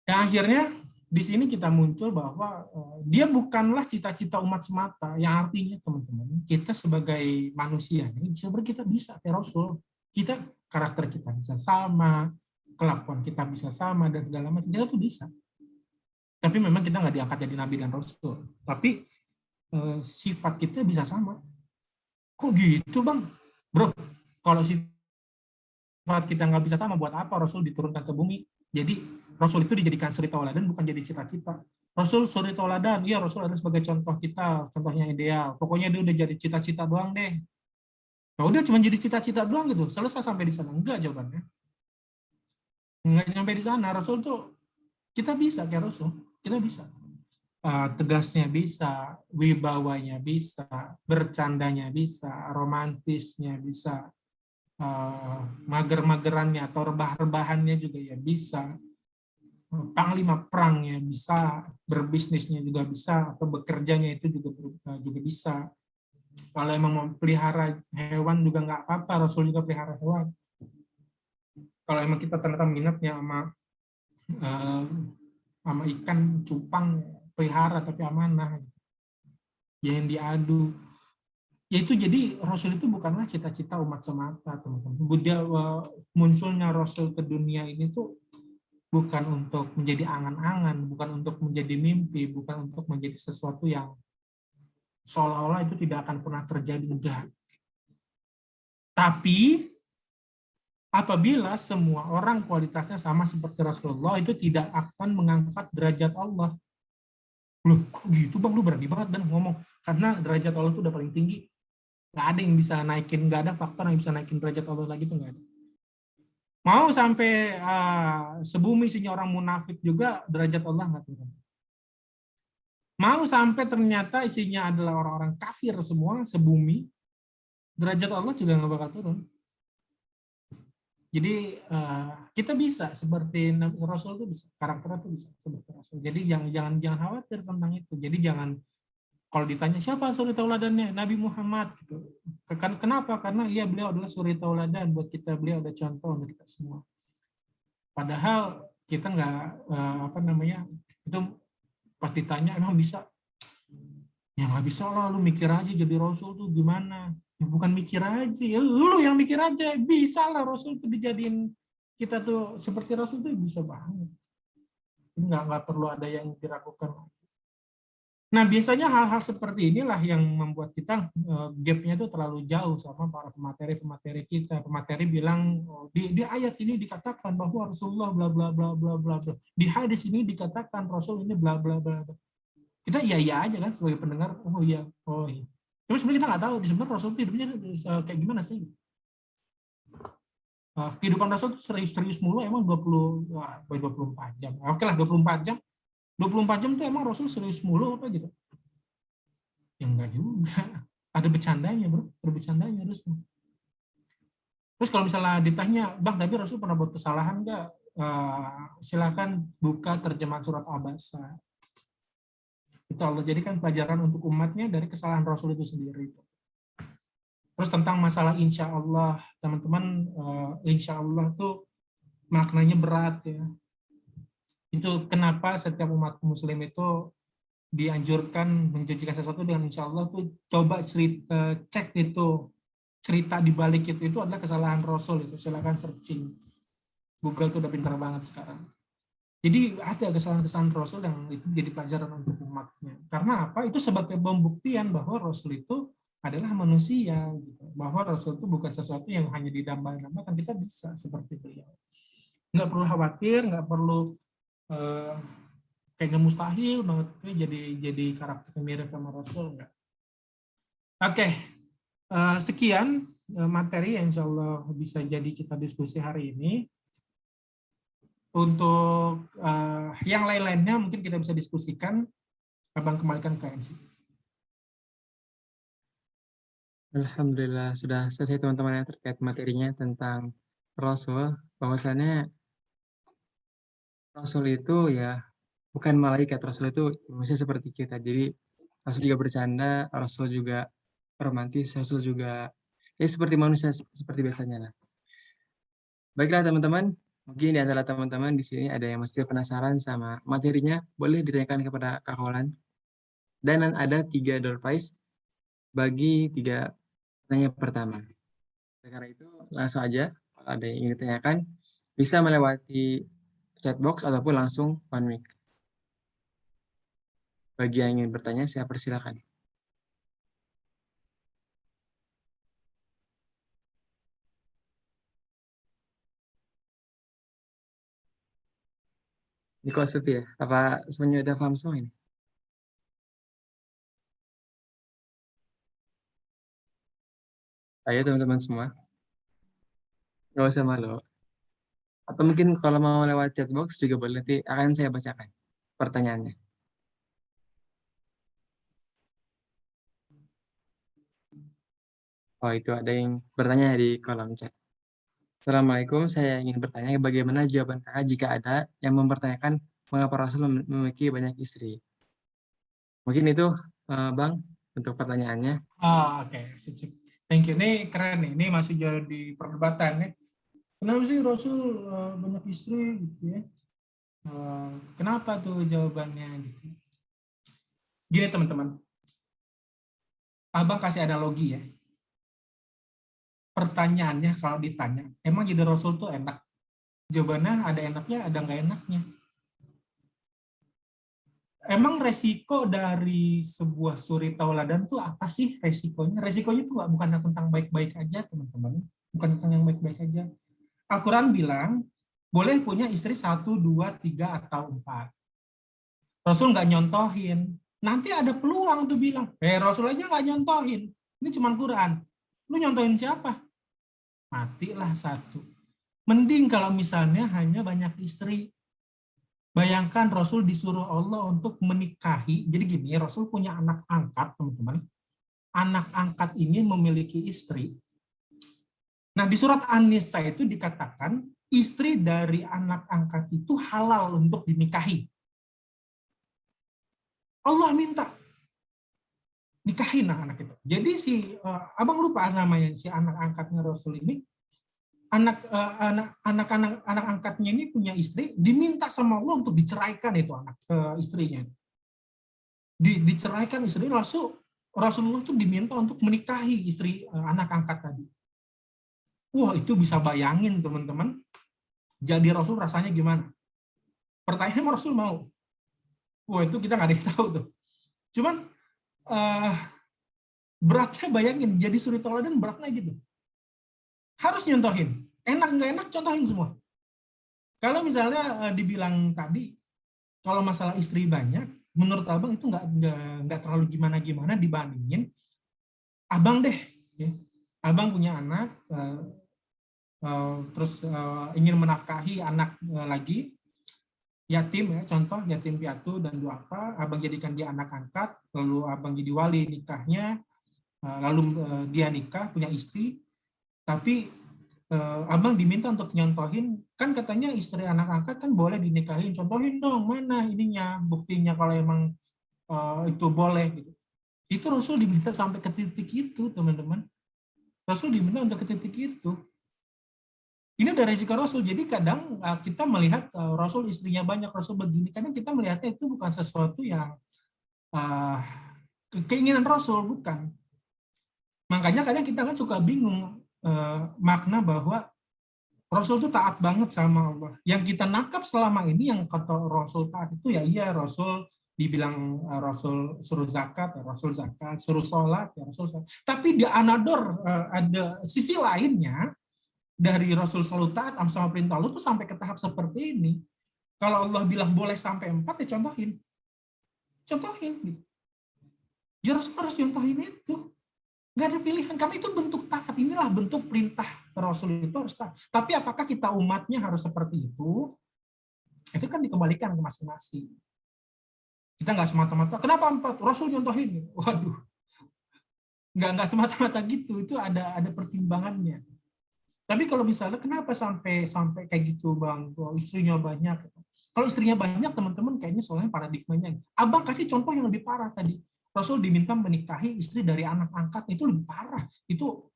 Dan akhirnya di sini kita muncul bahwa dia bukanlah cita-cita umat semata, yang artinya teman-teman kita sebagai manusia ini kita bisa kayak Rasul, kita karakter kita bisa sama, kelakuan kita bisa sama dan segala macam, kita tuh bisa. Tapi memang kita nggak diangkat jadi nabi dan rasul, tapi sifat kita bisa sama. Kok gitu bang, bro? Kalau sifat kita nggak bisa sama, buat apa Rasul diturunkan ke bumi? Jadi Rasul itu dijadikan suri tauladan, bukan jadi cita-cita. Rasul suri tauladan, iya Rasul ada sebagai contoh kita, contohnya ideal. Pokoknya dia udah jadi cita-cita doang deh. Nah, udah cuma jadi cita-cita doang gitu, selesai sampai di sana. Enggak jawabannya. Enggak sampai di sana. Rasul tuh, kita bisa kayak Rasul, kita bisa. Tegasnya bisa, wibawanya bisa, bercandanya bisa, romantisnya bisa, mager-magerannya atau rebah-rebahannya juga ya bisa. Panglima perangnya bisa, berbisnisnya juga bisa, atau bekerjanya itu juga bisa. Kalau emang mau pelihara hewan juga nggak apa-apa, Rasul juga pelihara hewan. Kalau emang kita ternyata minatnya eh, sama ikan cupang, pelihara tapi amanah, jangan diadu. Yaitu jadi Rasul itu bukanlah cita-cita umat semata, teman-teman. Munculnya Rasul ke dunia ini tuh bukan untuk menjadi angan-angan, bukan untuk menjadi mimpi, bukan untuk menjadi sesuatu yang seolah-olah itu tidak akan pernah terjadi, enggak. Tapi apabila semua orang kualitasnya sama seperti Rasulullah, itu tidak akan mengangkat derajat Allah. Loh, kok gitu Bang? Lu berani banget dan ngomong. Karena derajat Allah itu udah paling tinggi. Nggak ada yang bisa naikin, nggak ada faktor yang bisa naikin derajat Allah lagi, itu nggak ada. Mau sampai sebumi isinya orang munafik juga, derajat Allah nggak turun. Mau sampai ternyata isinya adalah orang-orang kafir semua, sebumi, derajat Allah juga nggak bakal turun. Jadi kita bisa seperti Rasul itu bisa, karakter itu bisa seperti Rasul. Jadi jangan khawatir tentang itu. Jadi jangan, kalau ditanya siapa suri tauladannya, Nabi Muhammad gitu. Kenapa? Karena iya, beliau adalah suri tauladan buat kita, beliau ada contoh untuk kita semua. Padahal kita nggak itu pas ditanya emang bisa, ya nggak bisa lah, lu mikir aja jadi Rasul tuh gimana. Ya, bukan mikir aja, ya lu yang mikir aja, bisa lah Rasul tuh dijadiin, kita tuh seperti Rasul tuh bisa banget. Nggak perlu ada yang diragukan. Nah, biasanya hal-hal seperti inilah yang membuat kita gap-nya itu terlalu jauh sama para pemateri kita. Pemateri bilang di ayat ini dikatakan bahwa Rasulullah bla bla bla bla bla bla. Di hadis ini dikatakan Rasul ini bla bla bla. Kita iya aja kan sebagai pendengar, oh iya. Tapi sebenarnya kita nggak tahu sebenarnya Rasul itu hidupnya kayak gimana sih. Kehidupan Rasul itu serius-serius mulu emang 24 jam. Oke lah 24 jam. 24 jam tuh emang Rasul serius mulu apa gitu? Ya enggak juga. Ada bercandanya, bro. Ada bercandanya terus. Terus kalau misalnya ditanya, Bang, tapi Rasul pernah buat kesalahan enggak? Silakan buka terjemahan surat Abasa. Itu Allah jadikan pelajaran untuk umatnya dari kesalahan Rasul itu sendiri. Terus tentang masalah insya Allah, teman-teman, insya Allah tuh maknanya berat ya. Itu kenapa setiap umat muslim itu dianjurkan menjanjikan sesuatu dengan insya Allah tuh coba cek itu cerita di balik itu adalah kesalahan Rasul itu. Silakan searching. Google tuh udah pintar banget sekarang. Jadi ada kesalahan-kesalahan Rasul yang itu jadi pelajaran untuk umatnya. Karena apa? Itu sebagai pembuktian bahwa Rasul itu adalah manusia gitu. Bahwa Rasul itu bukan sesuatu yang hanya didambakan, kita bisa seperti beliau. Nggak perlu khawatir, nggak perlu kayaknya mustahil banget jadi karakter mirip sama Rasul, enggak. Oke, sekian materi yang insya Allah bisa jadi kita diskusi hari ini. Untuk yang lain-lainnya mungkin kita bisa diskusikan. Abang kembalikan ke MC. Alhamdulillah sudah selesai teman-teman yang terkait materinya tentang Rasul. Bahwasannya Rasul itu ya bukan malaikat, Rasul itu manusia seperti kita. Jadi Rasul juga bercanda, Rasul juga romantis, Rasul juga ya seperti manusia seperti biasanya lah. Baiklah teman-teman, mungkin di antara teman-teman di sini ada yang masih penasaran sama materinya, boleh ditanyakan kepada Kak Kolan. Dan ada 3 door prize bagi 3 pertanyaan pertama. Karena itu langsung aja kalau ada yang ingin ditanyakan bisa melewati chat box ataupun langsung one mic. Bagi yang ingin bertanya, saya persilakan. Niko Sufi ya? Apa semuanya udah paham semua ini? Ayo teman-teman semua. Nggak usah malu. Atau mungkin kalau mau lewat chat box juga boleh, nanti akan saya bacakan pertanyaannya. Oh, itu ada yang bertanya di kolom chat. Assalamualaikum, saya ingin bertanya bagaimana jawaban kakak jika ada yang mempertanyakan mengapa Rasul memiliki banyak istri. Mungkin itu, Bang, untuk pertanyaannya. Oke, sip. Thank you. Ini keren nih. Ini masih jadi perdebatan nih. Kenapa sih Rasul banyak istri gitu ya? Kenapa tuh jawabannya gitu? Gini teman-teman. Abang kasih analogi ya. Pertanyaannya kalau ditanya, emang jadi Rasul tuh enak? Jawabannya ada enaknya, ada nggak enaknya. Emang resiko dari sebuah suri tauladan tuh apa sih resikonya? Resikonya tuh bukan tentang baik-baik aja, teman-teman. Bukan tentang yang baik-baik aja. Al-Quran bilang, boleh punya istri 1, 2, 3, atau 4. Rasul nggak nyontohin. Nanti ada peluang tuh bilang, Rasul aja nggak nyontohin. Ini cuma Quran. Lu nyontohin siapa? Matilah satu. Mending kalau misalnya hanya banyak istri. Bayangkan Rasul disuruh Allah untuk menikahi. Jadi gini, Rasul punya anak angkat, teman-teman. Anak angkat ini memiliki istri. Nah, di surat An-Nisa itu dikatakan, istri dari anak angkat itu halal untuk dinikahi. Allah minta nikahin anak itu. Jadi abang lupa namanya si anak angkatnya Rasul ini. Anak angkatnya ini punya istri, diminta sama Allah untuk diceraikan itu anak istrinya. Diceraikan istri, langsung Rasulullah itu diminta untuk menikahi istri anak angkat tadi. Wah, itu bisa bayangin teman-teman. Jadi Rasul rasanya gimana? Pertanyaannya Rasul mau. Wah, itu kita nggak ada yang tahu tuh. Cuman beratnya bayangin, jadi suri tauladan beratnya gitu. Harus nyontohin. Enak nggak enak, contohin semua. Kalau misalnya dibilang tadi, kalau masalah istri banyak, menurut abang itu nggak terlalu gimana-gimana dibandingin abang deh. Ya. Abang punya anak, terus ingin menafkahi anak lagi, yatim ya, contoh yatim piatu dan duafa, abang jadikan dia anak angkat, lalu abang jadi wali nikahnya, lalu dia nikah, punya istri, tapi abang diminta untuk nyontohin, kan katanya istri anak angkat kan boleh dinikahin, contohin dong mana ininya, buktinya kalau emang itu boleh gitu. Itu Rasul diminta sampai ke titik itu, teman-teman. Rasul diminta untuk ke titik itu. Ini udah resiko Rasul. Jadi kadang kita melihat Rasul istrinya banyak, Rasul begini, kadang kita melihatnya itu bukan sesuatu yang keinginan Rasul, bukan. Makanya kadang kita kan suka bingung makna bahwa Rasul itu taat banget sama Allah. Yang kita nangkap selama ini yang kata Rasul taat itu ya iya, Rasul dibilang Rasul suruh zakat, ya Rasul zakat, suruh sholat, ya Rasul sholat. Tapi di another ada sisi lainnya dari Rasul selalu taat sama perintah Allah itu sampai ke tahap seperti ini. Kalau Allah bilang boleh sampai 4, ya contohin. Contohin. Ya Rasul harus contohin itu. Nggak ada pilihan, karena itu bentuk taat. Inilah bentuk perintah Rasul itu harus taat. Tapi apakah kita umatnya harus seperti itu? Itu kan dikembalikan ke masing-masing. Kita nggak semata-mata, kenapa 4? Rasul nyontohin. Waduh. Nggak semata-mata gitu. Itu ada pertimbangannya. Tapi kalau misalnya kenapa sampai kayak gitu Bang? Istrinya banyak. Kalau istrinya banyak, teman-teman kayaknya soalnya paradigmanya. Abang kasih contoh yang lebih parah tadi. Rasul diminta menikahi istri dari anak angkat, itu lebih parah. Itu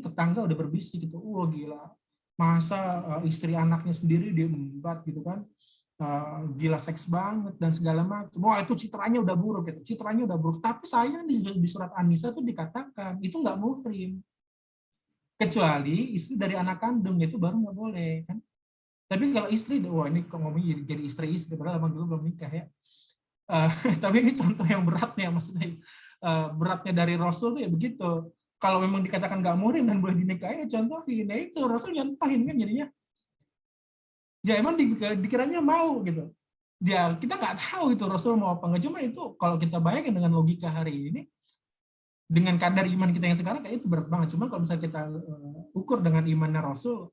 tetangga udah berbisik gitu. Wah gila. Masa istri anaknya sendiri diembat gitu kan. Gila seks banget dan segala macam. Wah itu citranya udah buruk gitu. Citranya udah buruk. Tapi sayang di surat An-Nisa itu dikatakan itu nggak muhrim. Kecuali istri dari anak kandung itu baru nggak boleh kan. Tapi kalau istri, wah ini kok ngomongnya jadi istri-istri, padahal abang dulu belum nikah ya. Tapi ini contoh yang beratnya, maksudnya beratnya dari Rasul tuh ya begitu. Kalau memang dikatakan nggak muhrim dan boleh dinikahi, ya contohin. Nah itu Rasul nyontohin kan jadinya. Ya emang dikiranya mau gitu. Ya kita nggak tahu itu Rasul mau apa nggak. Cuma itu kalau kita bayangin dengan logika hari ini, dengan kadar iman kita yang sekarang kayak itu berat banget. Cuma kalau misalnya kita ukur dengan imannya Rasul,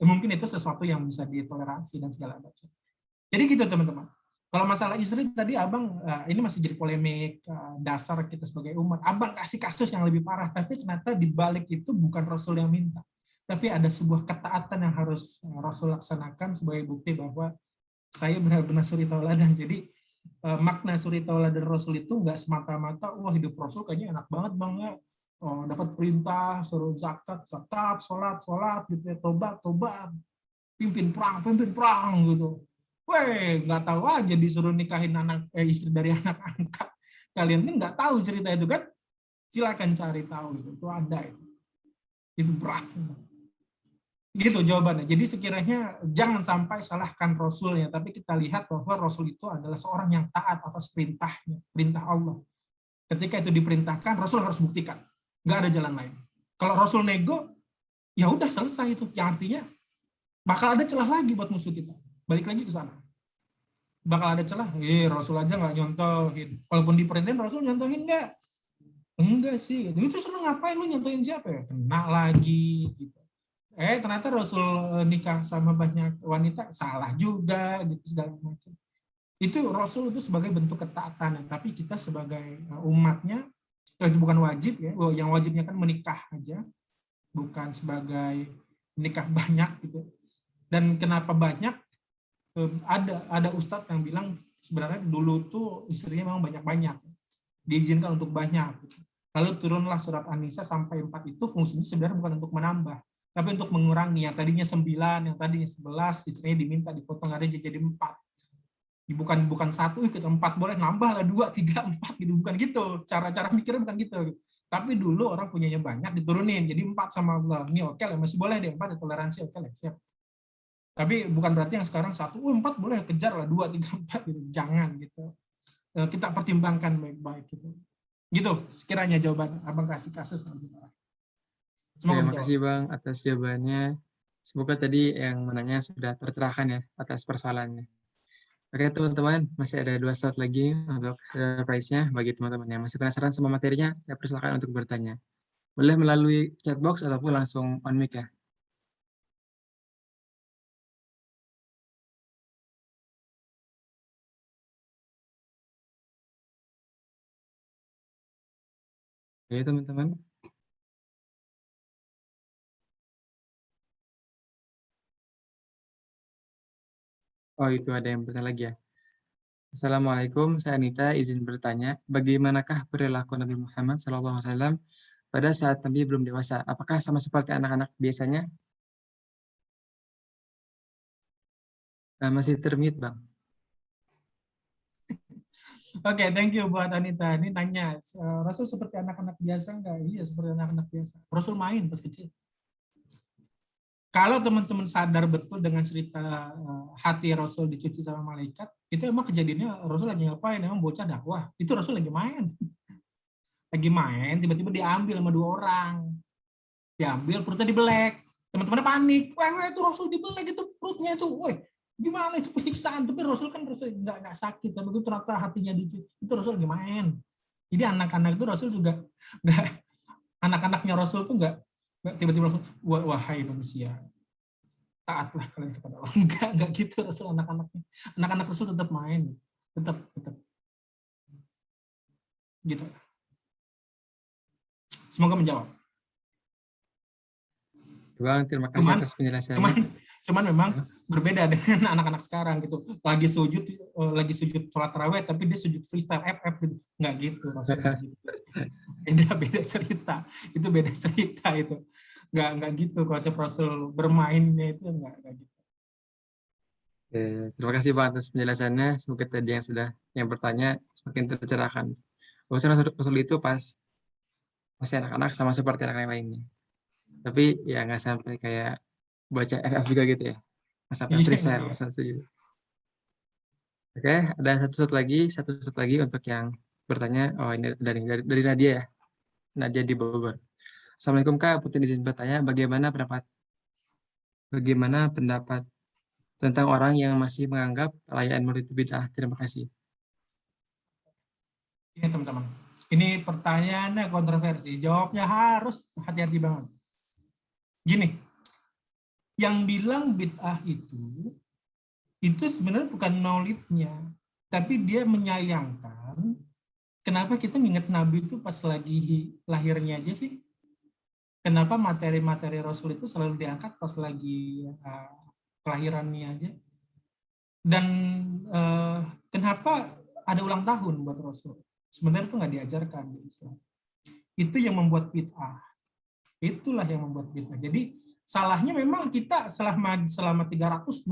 mungkin itu sesuatu yang bisa ditoleransi dan segala macam. Jadi gitu teman-teman. Kalau masalah istri tadi abang ini masih jadi polemik dasar kita sebagai umat. Abang kasih kasus yang lebih parah, tapi ternyata di balik itu bukan Rasul yang minta, tapi ada sebuah ketaatan yang harus Rasul laksanakan sebagai bukti bahwa saya benar-benar suri tauladan. Jadi makna suri tauladan Rasul itu nggak semata-mata wah hidup Rasul kayaknya enak banget bang ya, oh, dapat perintah suruh zakat, sholat gitu ya, tobat, pimpin perang gitu. Weh, nggak tahu aja disuruh nikahin istri dari anak angkat. Kalian ini nggak tahu cerita itu kan? Silakan cari tahu gitu. Itu ada itu. Itu berat. Gitu jawabannya. Jadi sekiranya jangan sampai salahkan Rasulnya, tapi kita lihat bahwa Rasul itu adalah seorang yang taat atas perintahnya, perintah Allah. Ketika itu diperintahkan, Rasul harus buktikan. Nggak ada jalan lain. Kalau Rasul nego, ya udah selesai itu. Yang artinya bakal ada celah lagi buat musuh kita. Balik lagi ke sana. Bakal ada celah. Rasul aja nggak nyontohin. Walaupun diperintahin, Rasul nyontohin nggak? Enggak sih. Itu seneng ngapain lu nyontohin siapa ya? Kena lagi. Gitu. Ternyata Rasul nikah sama banyak wanita, salah juga. Gitu segala macam. Itu Rasul itu sebagai bentuk ketaatan. Tapi kita sebagai umatnya, bukan wajib ya. Yang wajibnya kan menikah aja. Bukan sebagai nikah banyak gitu. Dan kenapa banyak? Ada ustadz yang bilang sebenarnya dulu tuh istrinya memang banyak-banyak, diizinkan untuk banyak. Lalu turunlah surat An-Nisa sampai 4 itu fungsinya sebenarnya bukan untuk menambah, tapi untuk mengurangi. Yang tadinya 9, yang tadinya 11, istrinya diminta dipotong ada jadi 4. Bukan 1, ikut 4 boleh, nambah lah 2, 3, 4 gitu. Bukan gitu. Cara mikirnya bukan gitu. Tapi dulu orang punyanya banyak diturunin jadi 4 sama Allah. Ini oke lah, masih boleh deh 4, toleransi oke lah, siap. Tapi bukan berarti yang sekarang 1, 4 boleh, kejar lah 2, 3, 4 gitu. Jangan gitu. Kita pertimbangkan baik-baik gitu. Gitu sekiranya jawaban Abang kasih kasus. Semoga terima kasih Bang atas jawabannya. Semoga tadi yang menanya sudah tercerahkan ya atas persoalannya. Oke teman-teman, masih ada 2 slide lagi untuk prize-nya. Bagi teman-teman yang masih penasaran sama materinya, saya persilakan untuk bertanya. Boleh melalui chat box ataupun langsung on mic ya. Oke teman-teman. Oh itu ada yang bertanya lagi ya. Assalamualaikum, saya Anita, izin bertanya, bagaimanakah perilaku Nabi Muhammad SAW pada saat Nabi belum dewasa? Apakah sama seperti anak-anak biasanya? Masih termute Bang. Oke, thank you buat Anita. Ini nanya, Rasul seperti anak-anak biasa enggak? Iya, seperti anak-anak biasa. Rasul main pas kecil. Kalau teman-teman sadar betul dengan cerita hati Rasul dicuci sama malaikat, itu emang kejadiannya Rasul lagi ngapain? Emang bocah dakwah. Itu Rasul lagi main. Lagi main, tiba-tiba diambil sama 2 orang. Diambil, perutnya dibelek. Teman-temannya panik. Wah, itu Rasul dibelek itu perutnya itu. Woi, gimana itu penyiksaan? Tapi Rasul kan nggak sakit. Tapi itu ternyata hatinya dicuci. Itu Rasul lagi main. Jadi anak-anak itu Rasul juga nggak, anak-anaknya Rasul tuh nggak tiba-tiba wahai manusia, taatlah kalian kepada Allah. Enggak gitu Rasul anak-anaknya. Anak-anak Rasul tetap main, tetap gitu. Semoga menjawab. Bang, terima kasih atas penjelasannya. Cuman memang berbeda dengan anak-anak sekarang gitu. Lagi sujud sholat tarawih tapi dia sujud freestyle FF gitu. Enggak gitu Rasul. Beda cerita. Itu beda cerita itu. Enggak gitu konsep Rasul bermainnya itu enggak gitu. Terima kasih Bang atas penjelasannya. Semoga tadi yang bertanya semakin tercerahkan. Bahwasanya Rasul itu pas masih anak-anak sama seperti anak-anak lainnya. Tapi ya nggak sampai kayak baca FF juga gitu ya. Nggak sampai freestyle. Gitu. Oke, ada satu slide lagi untuk yang bertanya. Oh ini dari Nadia ya. Nadia di Bogor. Assalamualaikum Kak, Putin izin bertanya bagaimana pendapat tentang orang yang masih menganggap perayaan Maulid itu bid'ah. Terima kasih. Ini teman-teman, ini pertanyaannya kontroversi. Jawabnya harus hati-hati banget. Gini, yang bilang bid'ah itu sebenarnya bukan maulidnya, tapi dia menyayangkan kenapa kita nginget Nabi itu pas lagi lahirnya aja sih. Kenapa materi-materi Rasul itu selalu diangkat pas lagi kelahirannya aja. Dan kenapa ada ulang tahun buat Rasul. Sebenarnya itu nggak diajarkan di Islam. Itu yang membuat bid'ah. Itulah yang membuat bid'ah. Jadi salahnya memang kita selama 365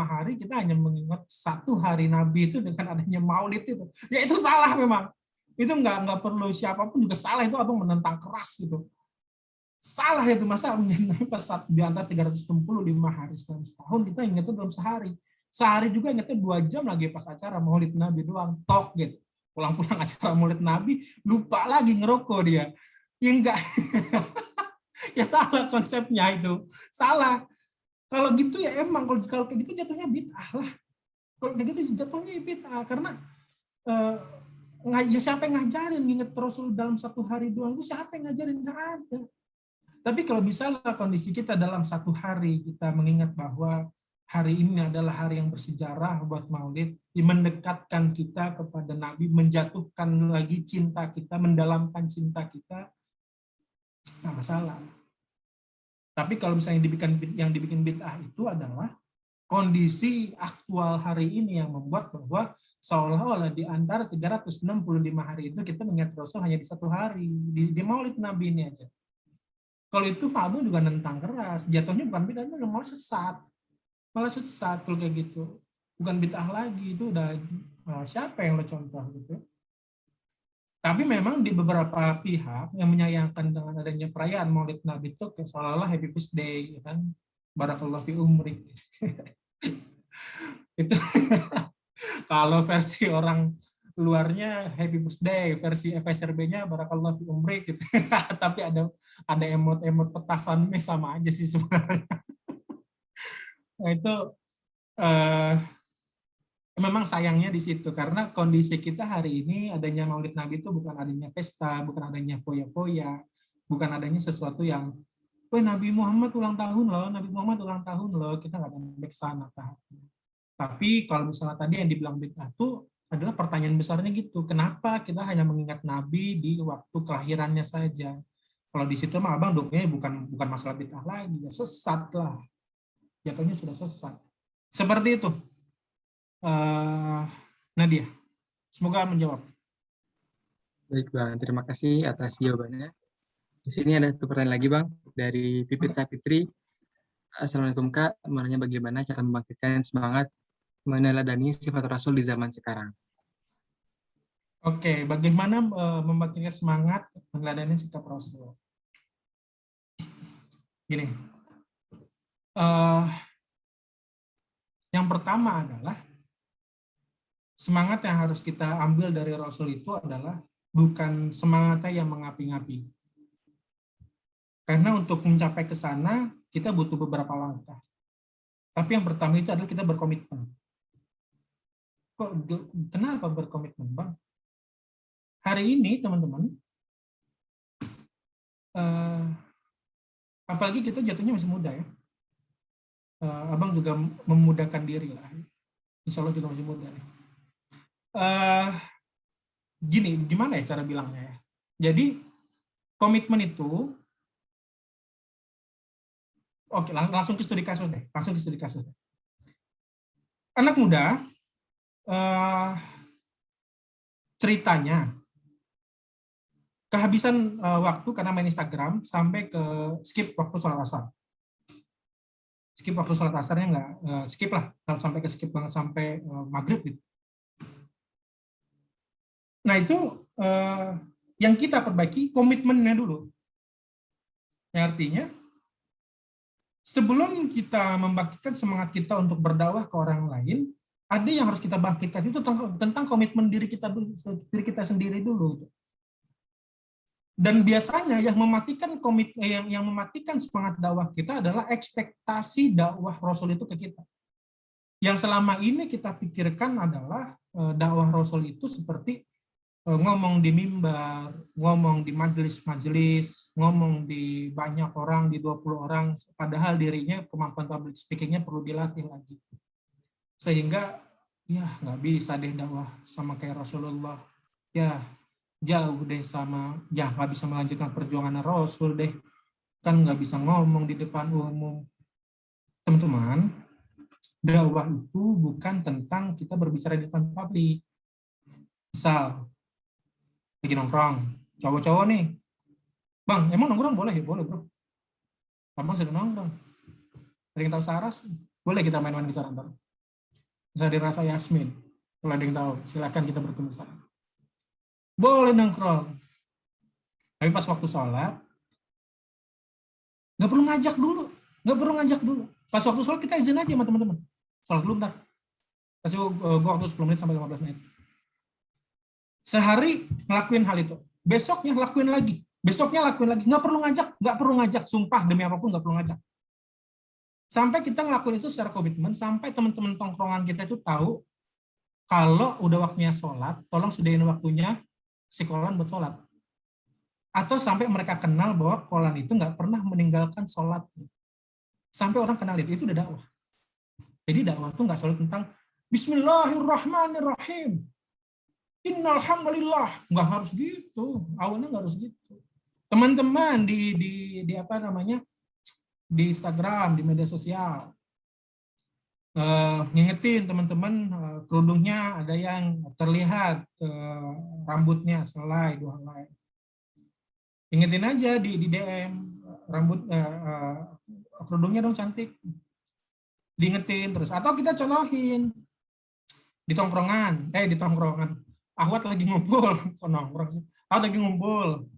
hari kita hanya mengingat satu hari Nabi itu dengan adanya Maulid itu. Ya itu salah memang. Itu nggak perlu siapapun juga salah, itu abang menentang keras gitu. Salah itu, masa pas di antara 365 hari dalam setahun kita ingatnya dalam sehari. Sehari juga ingatnya 2 jam lagi pas acara Maulid Nabi doang, tok gitu. Pulang-pulang acara Maulid Nabi, lupa lagi ngerokok dia. Ya enggak. Ya salah konsepnya itu. Salah. Kalau gitu ya emang, kalau kayak gitu jatuhnya bid'ah lah. Kalau kayak gitu jatuhnya bid'ah. Karena ya siapa yang ngajarin nginget Rasul dalam satu hari doang? Itu siapa yang ngajarin? Nggak ada. Tapi kalau misalnya kondisi kita dalam satu hari, kita mengingat bahwa hari ini adalah hari yang bersejarah buat Maulid, mendekatkan kita kepada Nabi, menjatuhkan lagi cinta kita, mendalamkan cinta kita, nggak masalah. Tapi kalau misalnya yang dibikin bid'ah itu adalah kondisi aktual hari ini yang membuat bahwa seolah-olah di antara 365 hari itu kita mengingat Rasul hanya di satu hari, di Maulid Nabi ini aja. Kalau itu Pak Abu juga nentang keras, jatuhnya bukan bid'ah, malah sesat. Malah sesat kalau kayak gitu. Bukan bid'ah lagi, itu udah siapa yang lo contoh gitu. Tapi memang di beberapa pihak yang menyayangkan dengan adanya perayaan Maulid Nabi itu seolah-olah happy birthday, ya kan? Barakallahu fi umrik. Itu kalau versi orang luarnya happy birthday, versi FSRB-nya barakallahu fi umrik gitu. Tapi ada emot-emot petasannya sama aja sih sebenarnya. Nah itu memang sayangnya di situ, karena kondisi kita hari ini adanya Maulid Nabi itu bukan adanya pesta, bukan adanya foya-foya, bukan adanya sesuatu yang Nabi Muhammad ulang tahun loh, Nabi Muhammad ulang tahun loh, kita nggak sampai ke sana. Tapi kalau misalnya tadi yang dibilang bid'ah itu adalah pertanyaan besarnya gitu, kenapa kita hanya mengingat Nabi di waktu kelahirannya saja? Kalau di situ mah abang doknya bukan masalah bid'ah lagi, ya sesat lah, jatuhnya sudah sesat. Seperti itu. Nadia, semoga menjawab. Baik Bang, terima kasih atas jawabannya. Di sini ada satu pertanyaan lagi Bang, dari Pipit Sapitri. Assalamualaikum Kak, menanya bagaimana cara membangkitkan semangat meneladani sifat Rasul di zaman sekarang. Oke, bagaimana membangkitkan semangat meneladani sikap Rasul? Gini, yang pertama adalah semangat yang harus kita ambil dari Rasul itu adalah bukan semangatnya yang mengapi-ngapi. Karena untuk mencapai ke sana, kita butuh beberapa langkah. Tapi yang pertama itu adalah kita berkomitmen. Kenapa berkomitmen, Bang? Hari ini, teman-teman, apalagi kita jatuhnya masih muda ya. Abang juga memudahkan diri lah. Insya Allah juga masih muda nih. Gini, gimana ya cara bilangnya ya? Jadi komitmen itu, oke, langsung ke studi kasus deh. Anak muda, ceritanya kehabisan waktu karena main Instagram sampai ke skip waktu sholat asar. Skip waktu sholat asarnya nggak, skip lah, sampai ke skip banget sampai maghrib gitu. Nah itu yang kita perbaiki komitmennya dulu. Yang artinya sebelum kita membangkitkan semangat kita untuk berdakwah ke orang lain, ada yang harus kita bangkitkan itu tentang komitmen diri kita sendiri dulu. Dan biasanya yang mematikan semangat dakwah kita adalah ekspektasi dakwah Rasul itu ke kita. Yang selama ini kita pikirkan adalah dakwah Rasul itu seperti ngomong di mimbar, ngomong di majelis-majelis, ngomong di banyak orang, di 20 orang, padahal dirinya kemampuan public speaking-nya perlu dilatih lagi. Sehingga ya nggak bisa deh dakwah sama kayak Rasulullah. Ya jauh deh sama, ya nggak bisa melanjutkan perjuangan Rasul deh. Kan nggak bisa ngomong di depan umum. Teman-teman, dakwah itu bukan tentang kita berbicara di depan publik. Misal lagi nongkrong, cowok-cowok nih, bang, emang nongkrong boleh ya? Boleh bro. Abang sedang nongkrong. Ada yang tahu Saras? Boleh kita main-main di sana ntar. Bisa dirasa Yasmin. Kalau ada yang tahu, silakan kita bertemu di sana. Boleh nongkrong. Tapi pas waktu sholat, nggak perlu ngajak dulu. Nggak perlu ngajak dulu. Pas waktu sholat kita izin aja sama teman-teman. Sholat dulu ntar. Kasih gue waktu 10 menit sampai 15 menit. Sehari ngelakuin hal itu. Besoknya lakuin lagi. Besoknya lakuin lagi. Nggak perlu ngajak. Sumpah demi apapun nggak perlu ngajak. Sampai kita ngelakuin itu secara komitmen, sampai teman-teman tongkrongan kita itu tahu kalau udah waktunya sholat, tolong sediain waktunya si Kolan buat sholat. Atau sampai mereka kenal bahwa Kolan itu nggak pernah meninggalkan sholat. Sampai orang kenal itu udah dakwah. Jadi dakwah itu nggak selalu tentang Bismillahirrahmanirrahim. Innalhamdulillah. Nggak harus gitu. Awalnya nggak harus gitu. Teman-teman di apa namanya, di Instagram, di media sosial, ngingetin teman-teman kerudungnya ada yang terlihat rambutnya selai 2 helai. Ingetin aja di DM rambut kerudungnya dong cantik. Diingetin terus. Atau kita contohin di tongkrongan. Ahwat lagi ngumpul, kok nongkrong sih? Ahwat lagi ngumpul.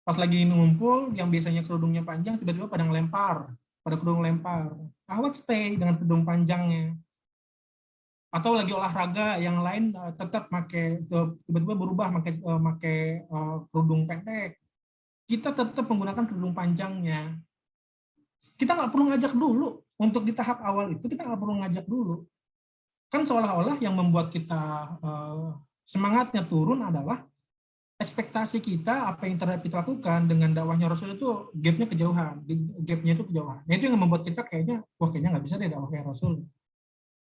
Pas lagi ngumpul, yang biasanya kerudungnya panjang, tiba-tiba pada ngelempar. Pada kerudung lempar. Ahwat stay dengan kerudung panjangnya. Atau lagi olahraga, yang lain tetap pakai, tiba-tiba berubah pakai kerudung pendek. Kita tetap menggunakan kerudung panjangnya. Kita nggak perlu ngajak dulu. Untuk di tahap awal itu, kita nggak perlu ngajak dulu. Kan seolah-olah yang membuat kita semangatnya turun adalah ekspektasi kita, apa yang kita lakukan dengan dakwahnya Rasul itu gapnya kejauhan. Nah, itu yang membuat kita kayaknya nggak bisa deh dakwah kayak Rasul.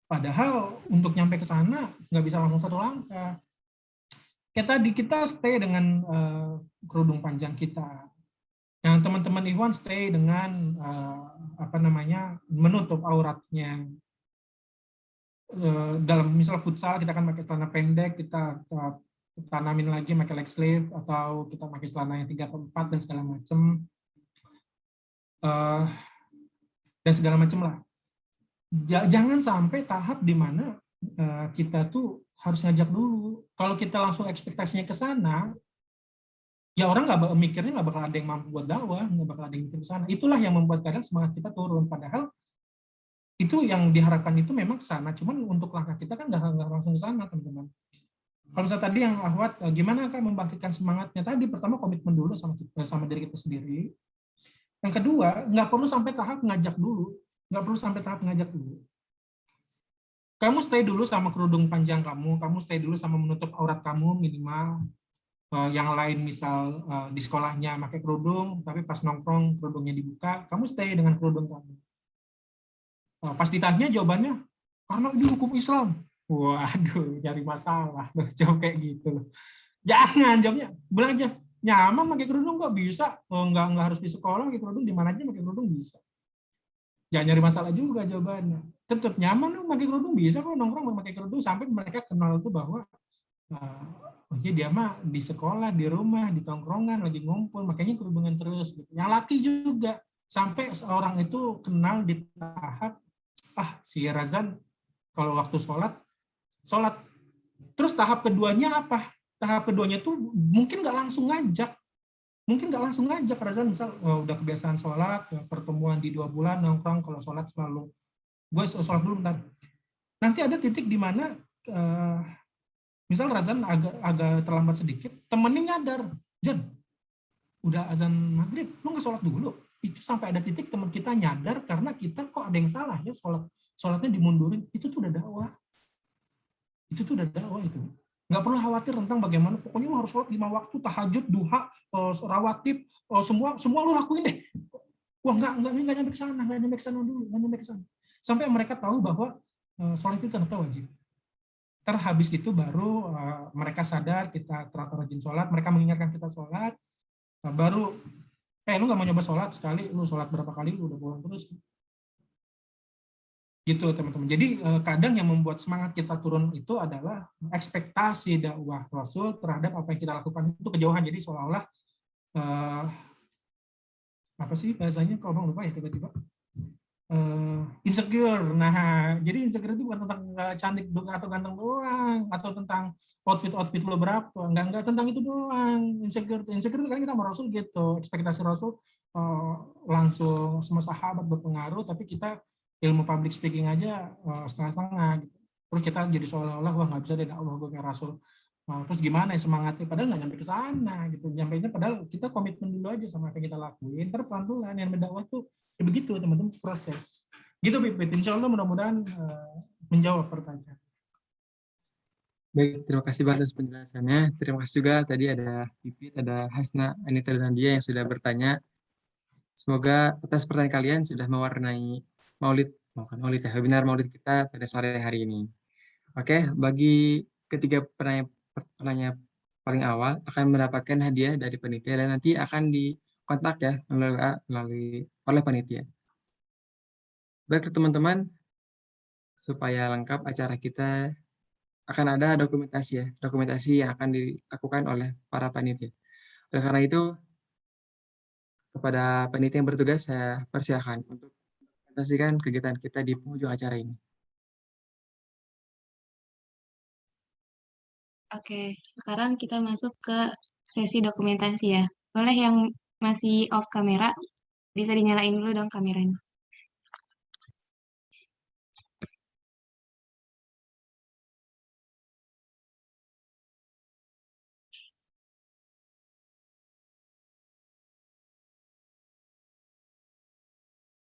Padahal untuk nyampe ke sana nggak bisa langsung satu langkah. Kita stay dengan kerudung panjang kita. Yang teman-teman Ikhwan stay dengan menutup auratnya. Dalam misal futsal kita akan pakai celana pendek, kita tanamin lagi pakai leg sleeve, atau kita pakai celana yang 3/4 dan segala macam, dan segala macam lah. Jangan sampai tahap di mana kita tuh harus ngajak dulu. Kalau kita langsung ekspektasinya ke sana, ya orang mikirnya nggak bakal ada yang mampu buat dakwah, nggak bakal ada yang mikir ke sana. Itulah yang membuat kadang semangat kita turun. Padahal itu yang diharapkan itu memang ke sana. Cuman untuk langkah kita kan nggak langsung ke sana, teman-teman. Kalau misalnya tadi yang Ahwat, gimana Kak membangkitkan semangatnya? Tadi pertama komitmen dulu sama diri kita sendiri. Yang kedua, nggak perlu sampai tahap ngajak dulu. Kamu stay dulu sama kerudung panjang kamu stay dulu sama menutup aurat kamu minimal. Yang lain misal di sekolahnya pakai kerudung, tapi pas nongkrong kerudungnya dibuka, kamu stay dengan kerudung kamu. Pas ditanya jawabannya, karena ini hukum Islam. Waduh, nyari masalah. Jawab kayak gitu loh. Jangan, jawabnya bilang aja, nyaman pakai kerudung kok bisa. Nggak harus di sekolah pakai kerudung, di mana aja pakai kerudung bisa. Jangan nyari masalah juga jawabannya. Tetap nyaman loh pakai kerudung, bisa kok nongkrong pakai kerudung, sampai mereka kenal tuh bahwa dia mah di sekolah, di rumah, di tongkrongan, lagi ngumpul, makanya kerudungan terus. Yang laki juga, sampai seorang itu kenal di tahap, si Razan kalau waktu sholat. Terus tahap keduanya apa? Tahap keduanya tuh mungkin nggak langsung ngajak. Razan misal udah kebiasaan sholat, pertemuan di 2 bulan, nongkrong, kalau sholat selalu, gue sholat dulu bentar. Nanti ada titik di mana, misal Razan agak terlambat sedikit, temennya nyadar, Jan, udah azan maghrib, lu nggak sholat dulu? Itu sampai ada titik teman kita nyadar, karena kita kok ada yang salah ya, sholatnya dimundurin. Itu tuh udah dakwah. Itu. Nggak perlu khawatir tentang bagaimana, pokoknya lu harus sholat 5 waktu, tahajud, duha, rawatib, semua lu lakuin deh. Wah, nggak nyampe ke sana dulu. Sampai mereka tahu bahwa sholat itu ternyata wajib. Habis itu baru mereka sadar kita teratur rajin sholat, mereka mengingatkan kita sholat, baru lu nggak mau nyoba sholat sekali, lu sholat berapa kali, lu udah pulang terus. Gitu teman-teman. Jadi kadang yang membuat semangat kita turun itu adalah ekspektasi dakwah Rasul terhadap apa yang kita lakukan itu kejauhan. Jadi seolah-olah apa sih bahasanya kalau bang lupa ya tiba-tiba insecure. Nah, jadi insecure itu bukan tentang cantik atau ganteng doang, atau tentang outfit lo berapa, enggak tentang itu doang. Insecure itu kan kita sama Rasul gitu, ekspektasi Rasul langsung semua sahabat berpengaruh, tapi kita ilmu public speaking aja setengah-setengah gitu. Terus kita jadi seolah-olah wah nggak bisa deh dakwah gue kayak Rasul. Terus gimana ya semangatnya? Padahal nggak nyampe ke sana gitu. Nyampainya padahal kita komitmen dulu aja sama apa yang kita lakuin. Ntar pelan-pelan yang berdakwah tuh ya begitu teman-teman, proses. Gitu Pipit. Insya Allah mudah-mudahan menjawab pertanyaan. Baik, terima kasih Bang atas penjelasannya. Terima kasih juga tadi ada Pipit, ada Hasna, Anita, dan Nadia yang sudah bertanya. Semoga atas pertanyaan kalian sudah mewarnai maulid, bukan maulid ya, webinar maulid kita pada sore hari ini. Oke, bagi ketiga penanya paling awal akan mendapatkan hadiah dari panitia dan nanti akan dikontak ya melalui oleh panitia. Baik teman-teman, supaya lengkap acara kita akan ada dokumentasi ya, dokumentasi yang akan dilakukan oleh para panitia. Oleh karena itu, kepada panitia yang bertugas saya persilakan untuk presentasikan kegiatan kita di penghujung acara ini. Oke, sekarang kita masuk ke sesi dokumentasi ya. Boleh yang masih off kamera, bisa dinyalain dulu dong kameranya.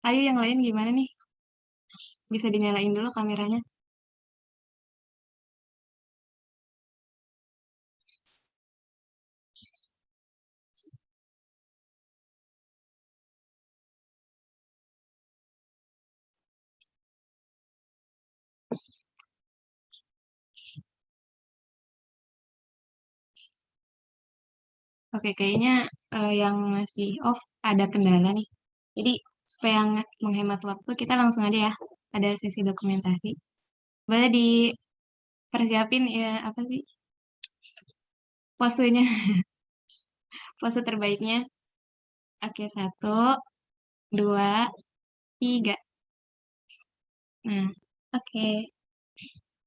Ayo yang lain gimana nih? Bisa dinyalain dulu kameranya. Oke, kayaknya yang masih off ada kendala nih. Jadi supaya menghemat waktu, kita langsung aja ya. Ada sesi dokumentasi. Boleh dipersiapin ya apa sih posenya, pose terbaiknya. Oke, 1, 2, 3. Nah, oke.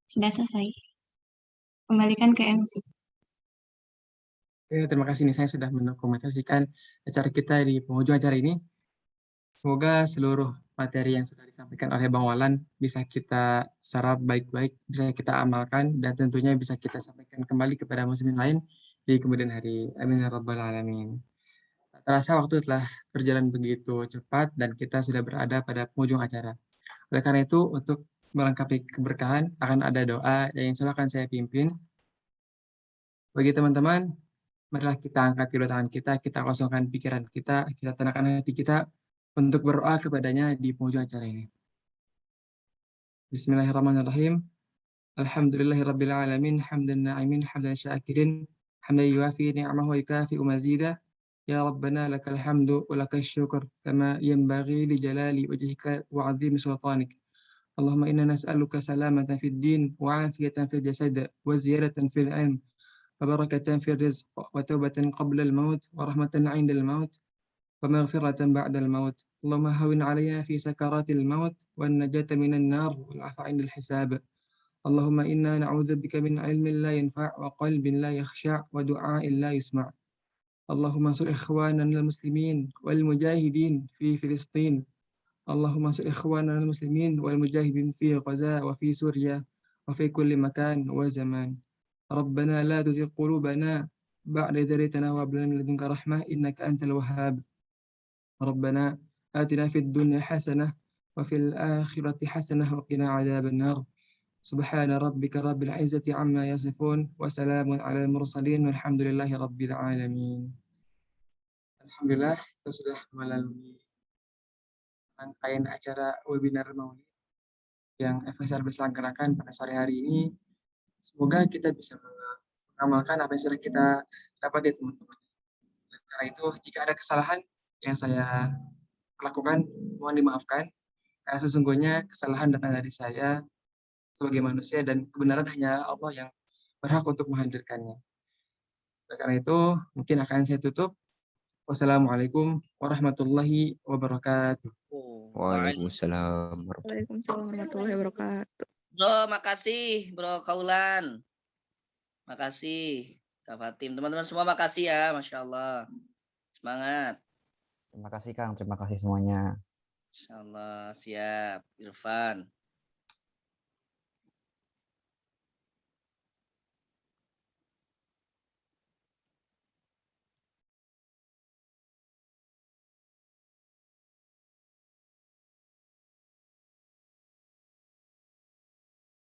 Sudah selesai. Kembalikan ke MC. Oke, terima kasih nih saya sudah mendokumentasikan acara kita di penghujung acara ini. Semoga seluruh materi yang sudah disampaikan oleh Bang Walan bisa kita serap baik-baik, bisa kita amalkan, dan tentunya bisa kita sampaikan kembali kepada muslimin lain di kemudian hari. Amin ya rabbal alamin. Tak terasa waktu telah berjalan begitu cepat dan kita sudah berada pada penghujung acara. Oleh karena itu, untuk melengkapi keberkahan, akan ada doa yang insya Allah akan saya pimpin. Bagi teman-teman, marilah kita angkat kedua tangan kita kosongkan pikiran kita tenangkan hati kita untuk berdoa kepadanya di penghujung acara ini. Bismillahirrahmanirrahim. Alhamdulillahirabbil alamin, hamdan na'imin, hamdan syakirin, hamdan yuwafi ni'amahu wa yukafi'u mazidah. Ya Rabbana lakal hamdu wa lakal syukur kama yanbaghi li jalali wajhika wa 'azimi sultanik. Allahumma inna nas'aluka salamatan fid din wa 'afiyatan fil jasad wa ziyadatan fil 'ilm وبركة في الرزق وتوبة قبل الموت ورحمة عند الموت ومغفرة بعد الموت اللهم هون علينا في سكرات الموت والنجاة من النار والعفو عند الحساب اللهم إنا نعوذ بك من علم لا ينفع وقلب لا يخشع ودعاء لا يسمع اللهم انصر إخواننا المسلمين والمجاهدين في فلسطين اللهم انصر إخواننا المسلمين والمجاهدين في غزة وفي سوريا وفي كل مكان وزمان ربنا لا تزغ قلوبنا بعد إذ هديتنا وهب لنا من لدنك رحمة إنك أنت الوهاب ربنا آتنا في الدنيا حسنة وفي الآخرة حسنة وقنا عذاب النار سبحان ربك رب العزة عما يصفون وسلام على المرسلين والحمد لله رب العالمين. Alhamdulillah kita sudah melalui rangkaian acara webinar Maulid yang FSR berselenggarakan pada sore hari ini. Semoga kita bisa mengamalkan apa yang sudah kita dapat ya teman-teman. Karena itu jika ada kesalahan yang saya lakukan mohon dimaafkan. Karena sesungguhnya kesalahan datang dari saya sebagai manusia dan kebenaran hanya Allah yang berhak untuk menghadirkannya. Oleh karena itu, mungkin akan saya tutup. Wassalamualaikum warahmatullahi wabarakatuh. Waalaikumsalam. Waalaikumsalam warahmatullahi wabarakatuh. Bro, makasih Bro Kaulan. Makasih Kak Fatim. Teman-teman semua makasih ya, Masya Allah. Semangat. Terima kasih Kang, terima kasih semuanya. Insya Allah, siap. Irfan.